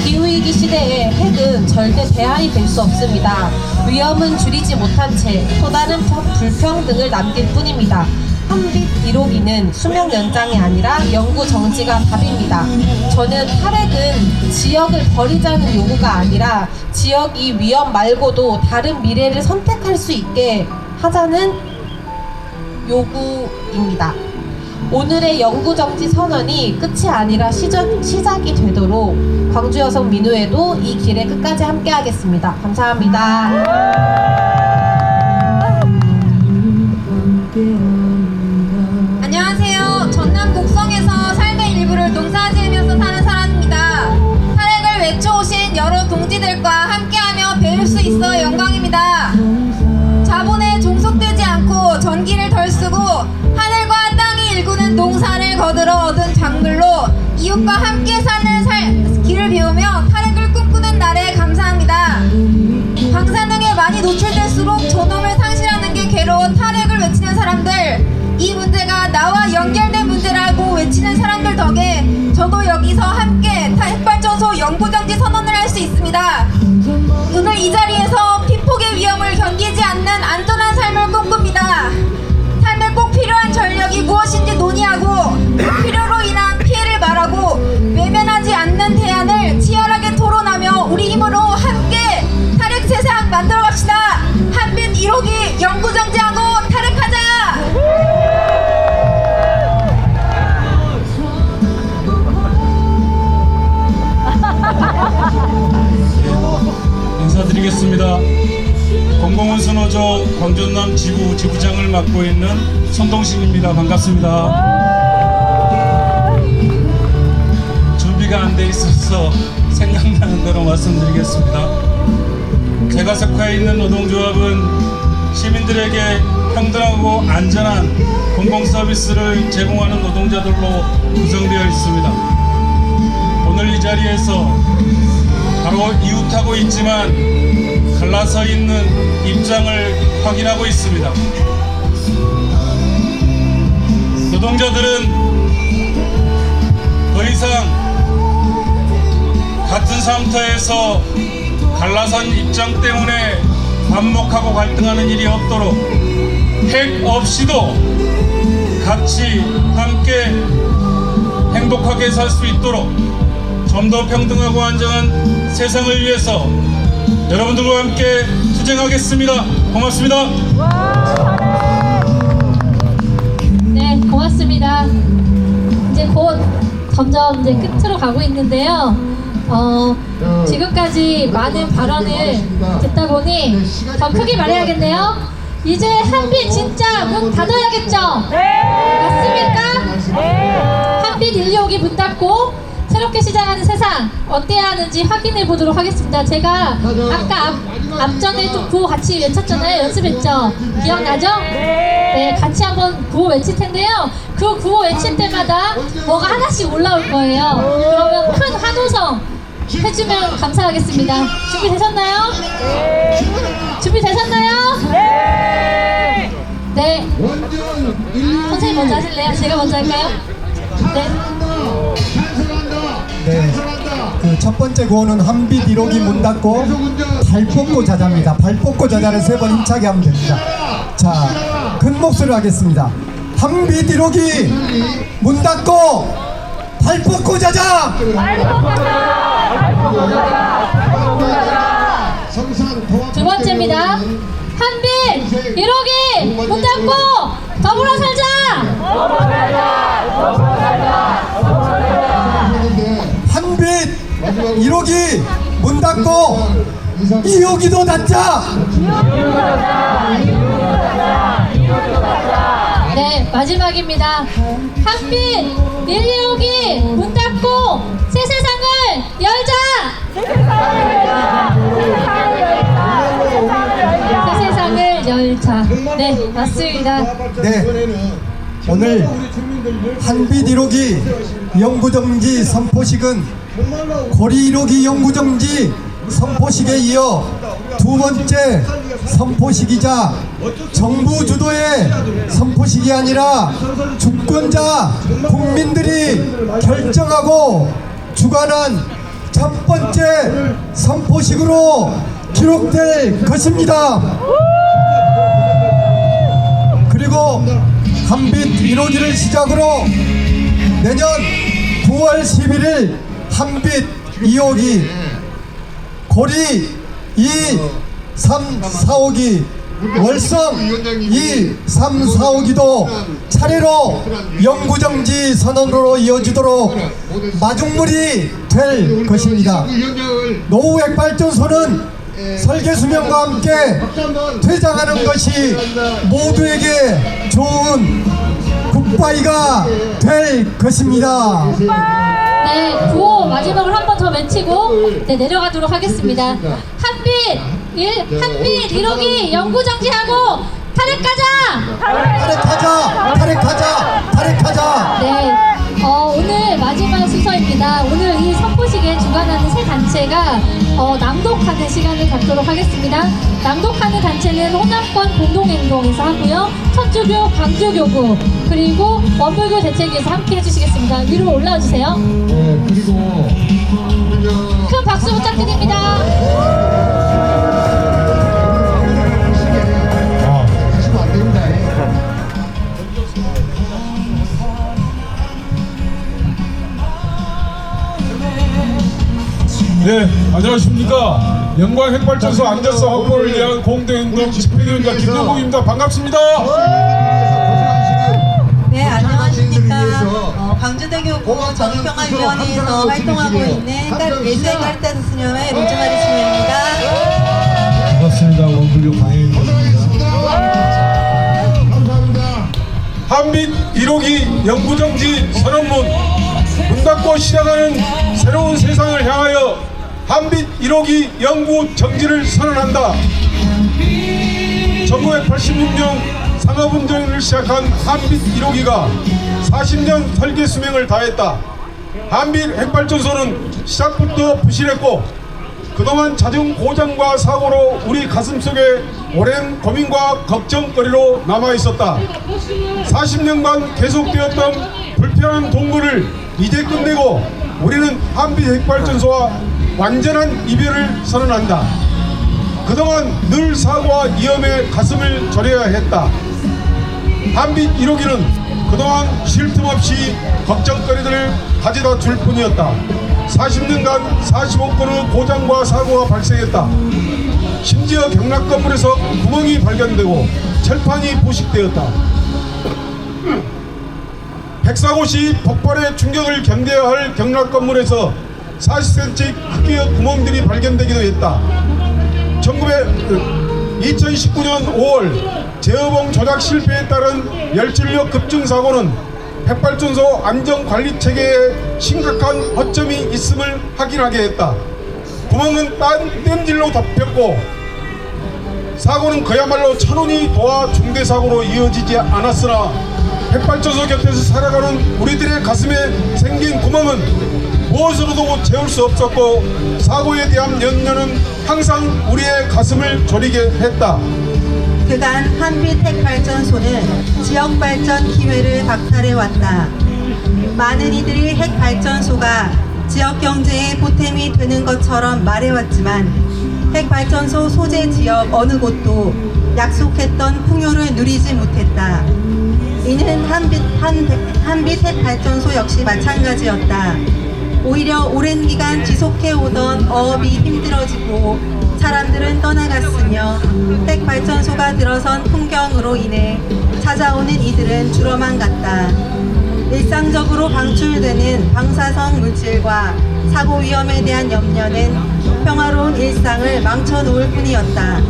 [SPEAKER 17] 기후위기 시대에 핵은 절대 대안이 될 수 없습니다. 위험은 줄이지 못한 채 또 다른 불평등을 남길 뿐입니다. 한빛 1호기는 수명 연장이 아니라 영구 정지가 답입니다. 저는 탈핵은 지역을 버리자는 요구가 아니라 지역이 위험 말고도 다른 미래를 선택할 수 있게 하자는 요구입니다. 오늘의 영구정지 선언이 끝이 아니라 시작이 되도록 광주여성민우회도 이 길에 끝까지 함께하겠습니다. 감사합니다.
[SPEAKER 18] 안녕하세요. 전남 곡성에서 삶의 일부를 농사지으면서 사는 사람입니다. 탈핵을 외쳐오신 여러 동지들과 함께하며 배울 수 있어 영광입니다. 자본에 종속되지 않고 전기를 덜 쓰고 하늘과 땅이 일구는 농사를 거들어 얻은 작물로 이웃과 함께 사는 길을 배우며 탈핵을 꿈꾸는 날에 감사합니다. 방사능에 많이 노출될수록 저놈을 상실하는 게 괴로워 탈핵을 외치는 사람들, 이 문제가 나와 연결된 문제라고 외치는 사람들 덕에 저도 여기서 함께 핵발전소 영구정지 선언을 할 수 있습니다. 오늘 이 자리에서 피폭의 위험을 견디지 않는 안전한 삶을 꿈꿉니다. 삶에 꼭 필요한 전력이 무엇인지 논의하고 필요로 인한 피해를 말하고 외면하지 않는 대안을 치열하게 토론하며 우리 힘으로 함께 탈핵 세상 만들어갑시다. 한빛 1호기 영구정지하고 탈핵하자.
[SPEAKER 6] 인사드리겠습니다. 공공운수노조 광전남 지부장을 맡고 있는 손동식입니다. 반갑습니다. 준비가 안 돼 있어서 생각나는 대로 말씀드리겠습니다. 제가 속해 있는 노동조합은 시민들에게 평등하고 안전한 공공서비스를 제공하는 노동자들로 구성되어 있습니다. 오늘 이 자리에서 바로 이웃하고 있지만 갈라서 있는 입장을 확인하고 있습니다. 노동자들은 더 이상 같은 상터에서 갈라선 입장 때문에 반목하고 갈등하는 일이 없도록 핵 없이도 같이 함께 행복하게 살 수 있도록 좀 더 평등하고 안전한 세상을 위해서 여러분들과 함께 투쟁하겠습니다. 고맙습니다.
[SPEAKER 1] 네, 고맙습니다. 이제 곧 점점 이제 끝으로 가고 있는데요. 지금까지 많은 발언을 듣다 보니 더 크게 말해야겠네요. 이제 한빛 진짜 문 닫아야겠죠? 네. 맞습니까? 네. 한빛 1호기 문 닫고 새롭게 시작하는 세상 어때야 하는지 확인해 보도록 하겠습니다. 제가 아까 앞전에 좀 구호 같이 외쳤잖아요. 연습했죠? 기억나죠? 네, 같이 한번 구호 외칠 텐데요. 그 구호 외칠 때마다 뭐가 하나씩 올라올 거예요. 그러면 큰 환호성 해주면 감사하겠습니다. 준비되셨나요? 준비되셨나요? 네. 선생님 먼저 하실래요? 제가 먼저 할까요? 네.
[SPEAKER 3] 네, 그 첫 번째 구호는 한빛 1호기 문 닫고 발 뻗고 자자입니다. 발 뻗고 자자를 3번 힘차게 하면 됩니다. 자, 큰 목소리로 하겠습니다. 한빛 1호기 문 닫고 발 뻗고 자자!
[SPEAKER 1] 두 번째입니다. 한빛 1호기 문 닫고 더불어 살자!
[SPEAKER 3] 1호기 문 닫고 2호기도 닫자.
[SPEAKER 1] 네, 마지막입니다. 한빛 1, 2호기 문 닫고 새 세상을 열자! 새 세상을 열자. 네, 맞습니다.
[SPEAKER 3] 네, 오늘 한빛 1호기 영구정지 선포식은 고리 1호기 영구정지 선포식에 이어 두 번째 선포식이자 정부 주도의 선포식이 아니라 주권자 국민들이 결정하고 주관한 첫 번째 선포식으로 기록될 것입니다. 그리고 한빛 1호기를 시작으로 내년 9월 11일 한빛 2호기, 고리 2, 3, 4호기, 월성 2, 3, 4호기도 차례로 영구정지 선언으로 이어지도록 마중물이 될 것입니다. 노후 핵발전소는 설계 수명과 함께 퇴장하는 것이 모두에게 좋은 굿바이가 될 것입니다.
[SPEAKER 1] 네, 구호 마지막으로 한 번 더 외치고 네, 내려가도록 하겠습니다. 한빛 1호기 영구정지하고 탈핵하자! 탈핵하자! 네, 오늘 마지막 순서입니다. 오늘 이 선포식에 주관하는 세 단체가 낭독하는 시간을 갖도록 하겠습니다. 낭독하는 단체는 호남권 공동행동에서 하고요. 천주교 광주교구 그리고 원불교 대책위에서 함께 해주시겠습니다. 위로 올라와 주세요.
[SPEAKER 2] 네, 그리고
[SPEAKER 1] 큰 박수 부탁드립니다.
[SPEAKER 2] 하시면 안 됩니다.
[SPEAKER 6] 네, 안녕하십니까. 영광 핵발전소 안전성 확보를 위한 공동행동 집행위원장 김동국입니다. 반갑습니다.
[SPEAKER 19] 네, 안녕하십니까. 광주대교구 정의평화위원회에서 활동하고 있는 예수의 카리타스 수녀회 로즈마리 수녀입니다.
[SPEAKER 15] 반갑습니다. 원불교 강혜입니다.
[SPEAKER 6] 한빛 1호기 영구정지 선언문 문 닫고 시작하는 새로운 세상을 향하여 한빛 1호기 영구정지를 선언한다. 1986년 상업운전을 시작한 한빛 1호기가 40년 설계 수명을 다했다. 한빛 핵발전소는 시작부터 부실했고 그동안 잦은 고장과 사고로 우리 가슴속에 오랜 고민과 걱정거리로 남아있었다. 40년간 계속되었던 불편한 동거를 이제 끝내고 우리는 한빛 핵발전소와 완전한 이별을 선언한다. 그동안 늘 사고와 위험에 가슴을 졸여야 했다. 한빛 1호기는 그동안 쉴 틈 없이 걱정거리들을 가져다 줄 뿐이었다. 40년간 45건의 고장과 사고가 발생했다. 심지어 경락 건물에서 구멍이 발견되고 철판이 부식되었다. 핵사고 시 폭발의 충격을 견뎌야 할 경락 건물에서 40cm 크기의 구멍들이 발견되기도 했다. 2019년 5월 제어봉 조작 실패에 따른 열진력 급증 사고는 핵발전소 안전관리 체계에 심각한 허점이 있음을 확인하게 했다. 구멍은 땜질로 덮였고 사고는 그야말로 천운이 도와 중대사고로 이어지지 않았으나 핵발전소 곁에서 살아가는 우리들의 가슴에 생긴 구멍은 무엇으로도 채울 수 없었고 사고에 대한 연연은 항상 우리의 가슴을 졸이게 했다.
[SPEAKER 19] 그간 한빛 핵발전소는 지역발전 기회를 박탈해왔다. 많은 이들이 핵발전소가 지역경제의 보탬이 되는 것처럼 말해왔지만 핵발전소 소재 지역 어느 곳도 약속했던 풍요를 누리지 못했다. 이는 한빛 핵발전소 역시 마찬가지였다. 오히려 오랜 기간 지속해오던 어업이 힘들어지고 사람들은 떠나갔으며 핵발전소가 들어선 풍경으로 인해 찾아오는 이들은 줄어만 갔다. 일상적으로 방출되는 방사성 물질과 사고 위험에 대한 염려는 평화로운 일상을 망쳐놓을 뿐이었다.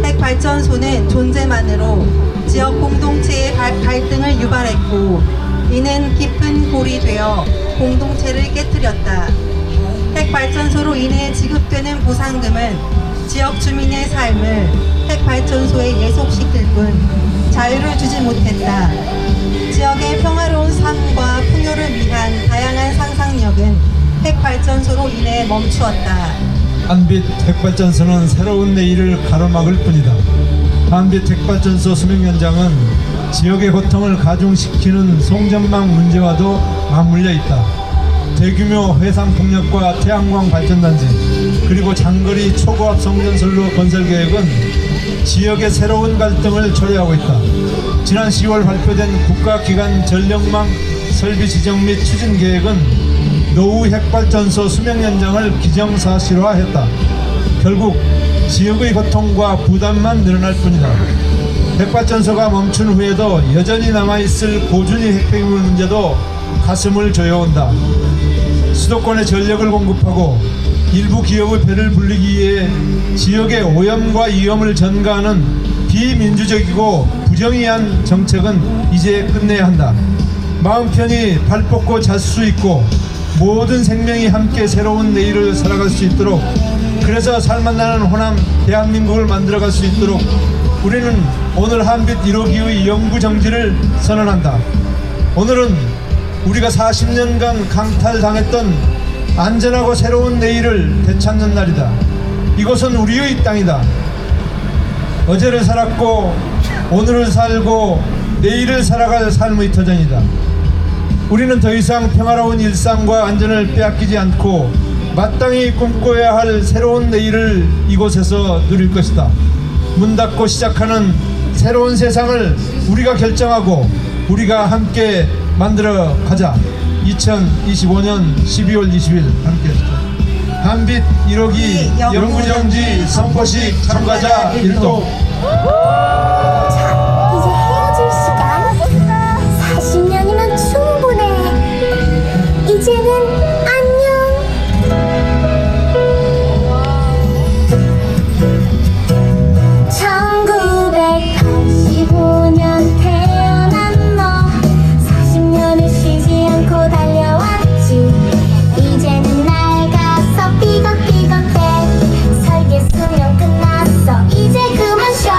[SPEAKER 19] 핵발전소는 존재만으로 지역 공동체의 갈등을 유발했고 이는 깊은 골이 되어 공동체를 깨뜨렸다. 핵발전소로 인해 지급되는 보상금은 지역 주민의 삶을 핵발전소에 예속시킬 뿐 자유를 주지 못했다. 지역의 평화로운 삶과 풍요를 위한 다양한 상상력은 핵발전소로 인해 멈추었다.
[SPEAKER 14] 한빛 핵발전소는 새로운 내일을 가로막을 뿐이다. 한빛 핵발전소 수명 연장은 지역의 고통을 가중시키는 송전망 문제와도 맞물려 있다. 대규모 해상풍력과 태양광 발전단지 그리고 장거리 초고압 송전선로 건설 계획은 지역의 새로운 갈등을 초래하고 있다. 지난 10월 발표된 국가기관 전력망 설비 지정 및 추진 계획은 노후 핵발전소 수명 연장을 기정사실화했다. 결국 지역의 고통과 부담만 늘어날 뿐이다. 핵발전소가 멈춘 후에도 여전히 남아있을 고준위 핵폐기물 문제도 가슴을 조여온다. 수도권에 전력을 공급하고 일부 기업의 배를 불리기 위해 지역의 오염과 위험을 전가하는 비민주적이고 부정의한 정책은 이제 끝내야 한다. 마음 편히 발 뻗고 잘 수 있고 모든 생명이 함께 새로운 내일을 살아갈 수 있도록, 그래서 살맛나는 호남 대한민국을 만들어갈 수 있도록 우리는 오늘 한빛 1호기의 영구정지를 선언한다. 오늘은 우리가 40년간 강탈당했던 안전하고 새로운 내일을 되찾는 날이다. 이곳은 우리의 땅이다. 어제를 살았고 오늘을 살고 내일을 살아갈 삶의 터전이다. 우리는 더 이상 평화로운 일상과 안전을 빼앗기지 않고 마땅히 꿈꿔야 할 새로운 내일을 이곳에서 누릴 것이다. 문 닫고 시작하는 새로운 세상을 우리가 결정하고 우리가 함께 만들어 가자. 2025년 12월 20일 함께 하시죠. 한빛 1호기 영구정지 선포식 참가자 1동.
[SPEAKER 20] 이제 헤어질 시간. 40년이면 충분해. 이제는 안녕. 1985년 태어난 너, 40년을 쉬지 않고 달려왔지. 이제는 낡아서 삐걱삐걱해. 설계 수명 끝났어. 이제 그만 쉬어.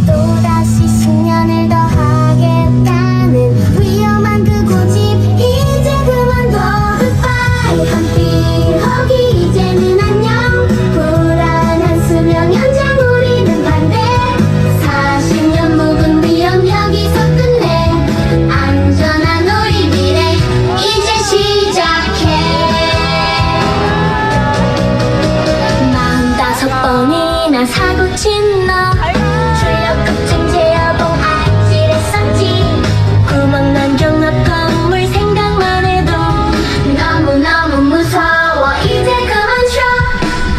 [SPEAKER 20] 또다시 10년을 더 하겠다는 위험한 그 고집 이제 그만둬. Goodbye 한빛 허기 이제는 안녕. 불안한 수명 연장 우리는 반대. 40년 묵은 위험 여기서 끝내. 안전한 우리 미래 이제 시작해. 45번이나 사고친 너, 출력급증 제어봉 아찔했었지. 구멍난 종합 건물 생각만 해도 너무너무 무서워. 이제 그만 쉬어.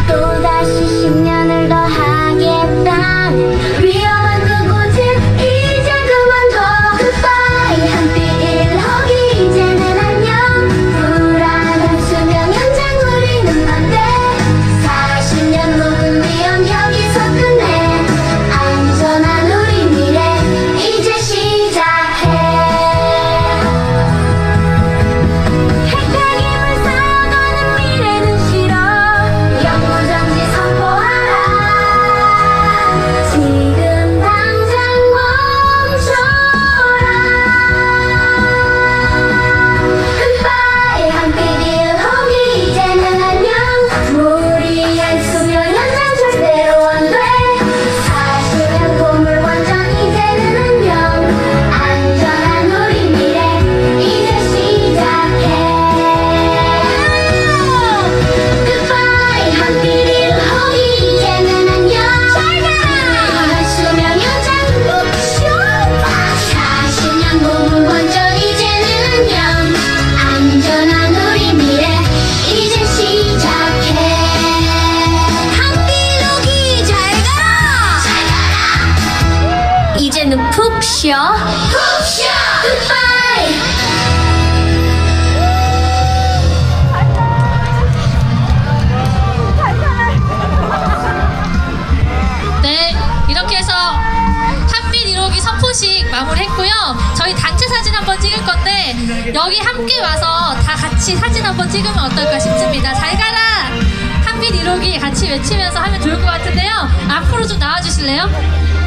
[SPEAKER 20] 또다시 10년을 더 하겠다는 위험한 그 고집 이제 그만둬. Goodbye 한빛 1호기 이제는 안녕. 불안한 수명 연장 우리는 반대. 40년 묵은 위험 여기서 끝내. 안전한 우리 미래 이제 시작해. 핵폐기물 쌓여가는 미래는 싫어. 영구정지 선포하라. 지금 당장 멈춰라. Goodbye 한빛 1호기 이제는 안녕. 무리한 수명 연장 절대로 안 돼. 40년 보물 원전 이제는 안녕. 안전한 우리 미래 이제 시작해. Goodbye 한빛 1호기 이제는 안녕. 무리한 수명 연장 묵쇼. 40년 보물 원전 이제는 안녕. 안전한 우리 미래 이제 시작해. 한빛 1호기 잘 가라. 이제는 푹 쉬어. 푹 쉬어. Goodbye.
[SPEAKER 1] 마무리했고요. 저희 단체 사진 한번 찍을 건데 여기 함께 와서 다 같이 사진 한번 찍으면 어떨까 싶습니다. 잘 가라! 한빛 1호기 같이 외치면서 하면 좋을 것 같은데요. 앞으로 좀 나와주실래요?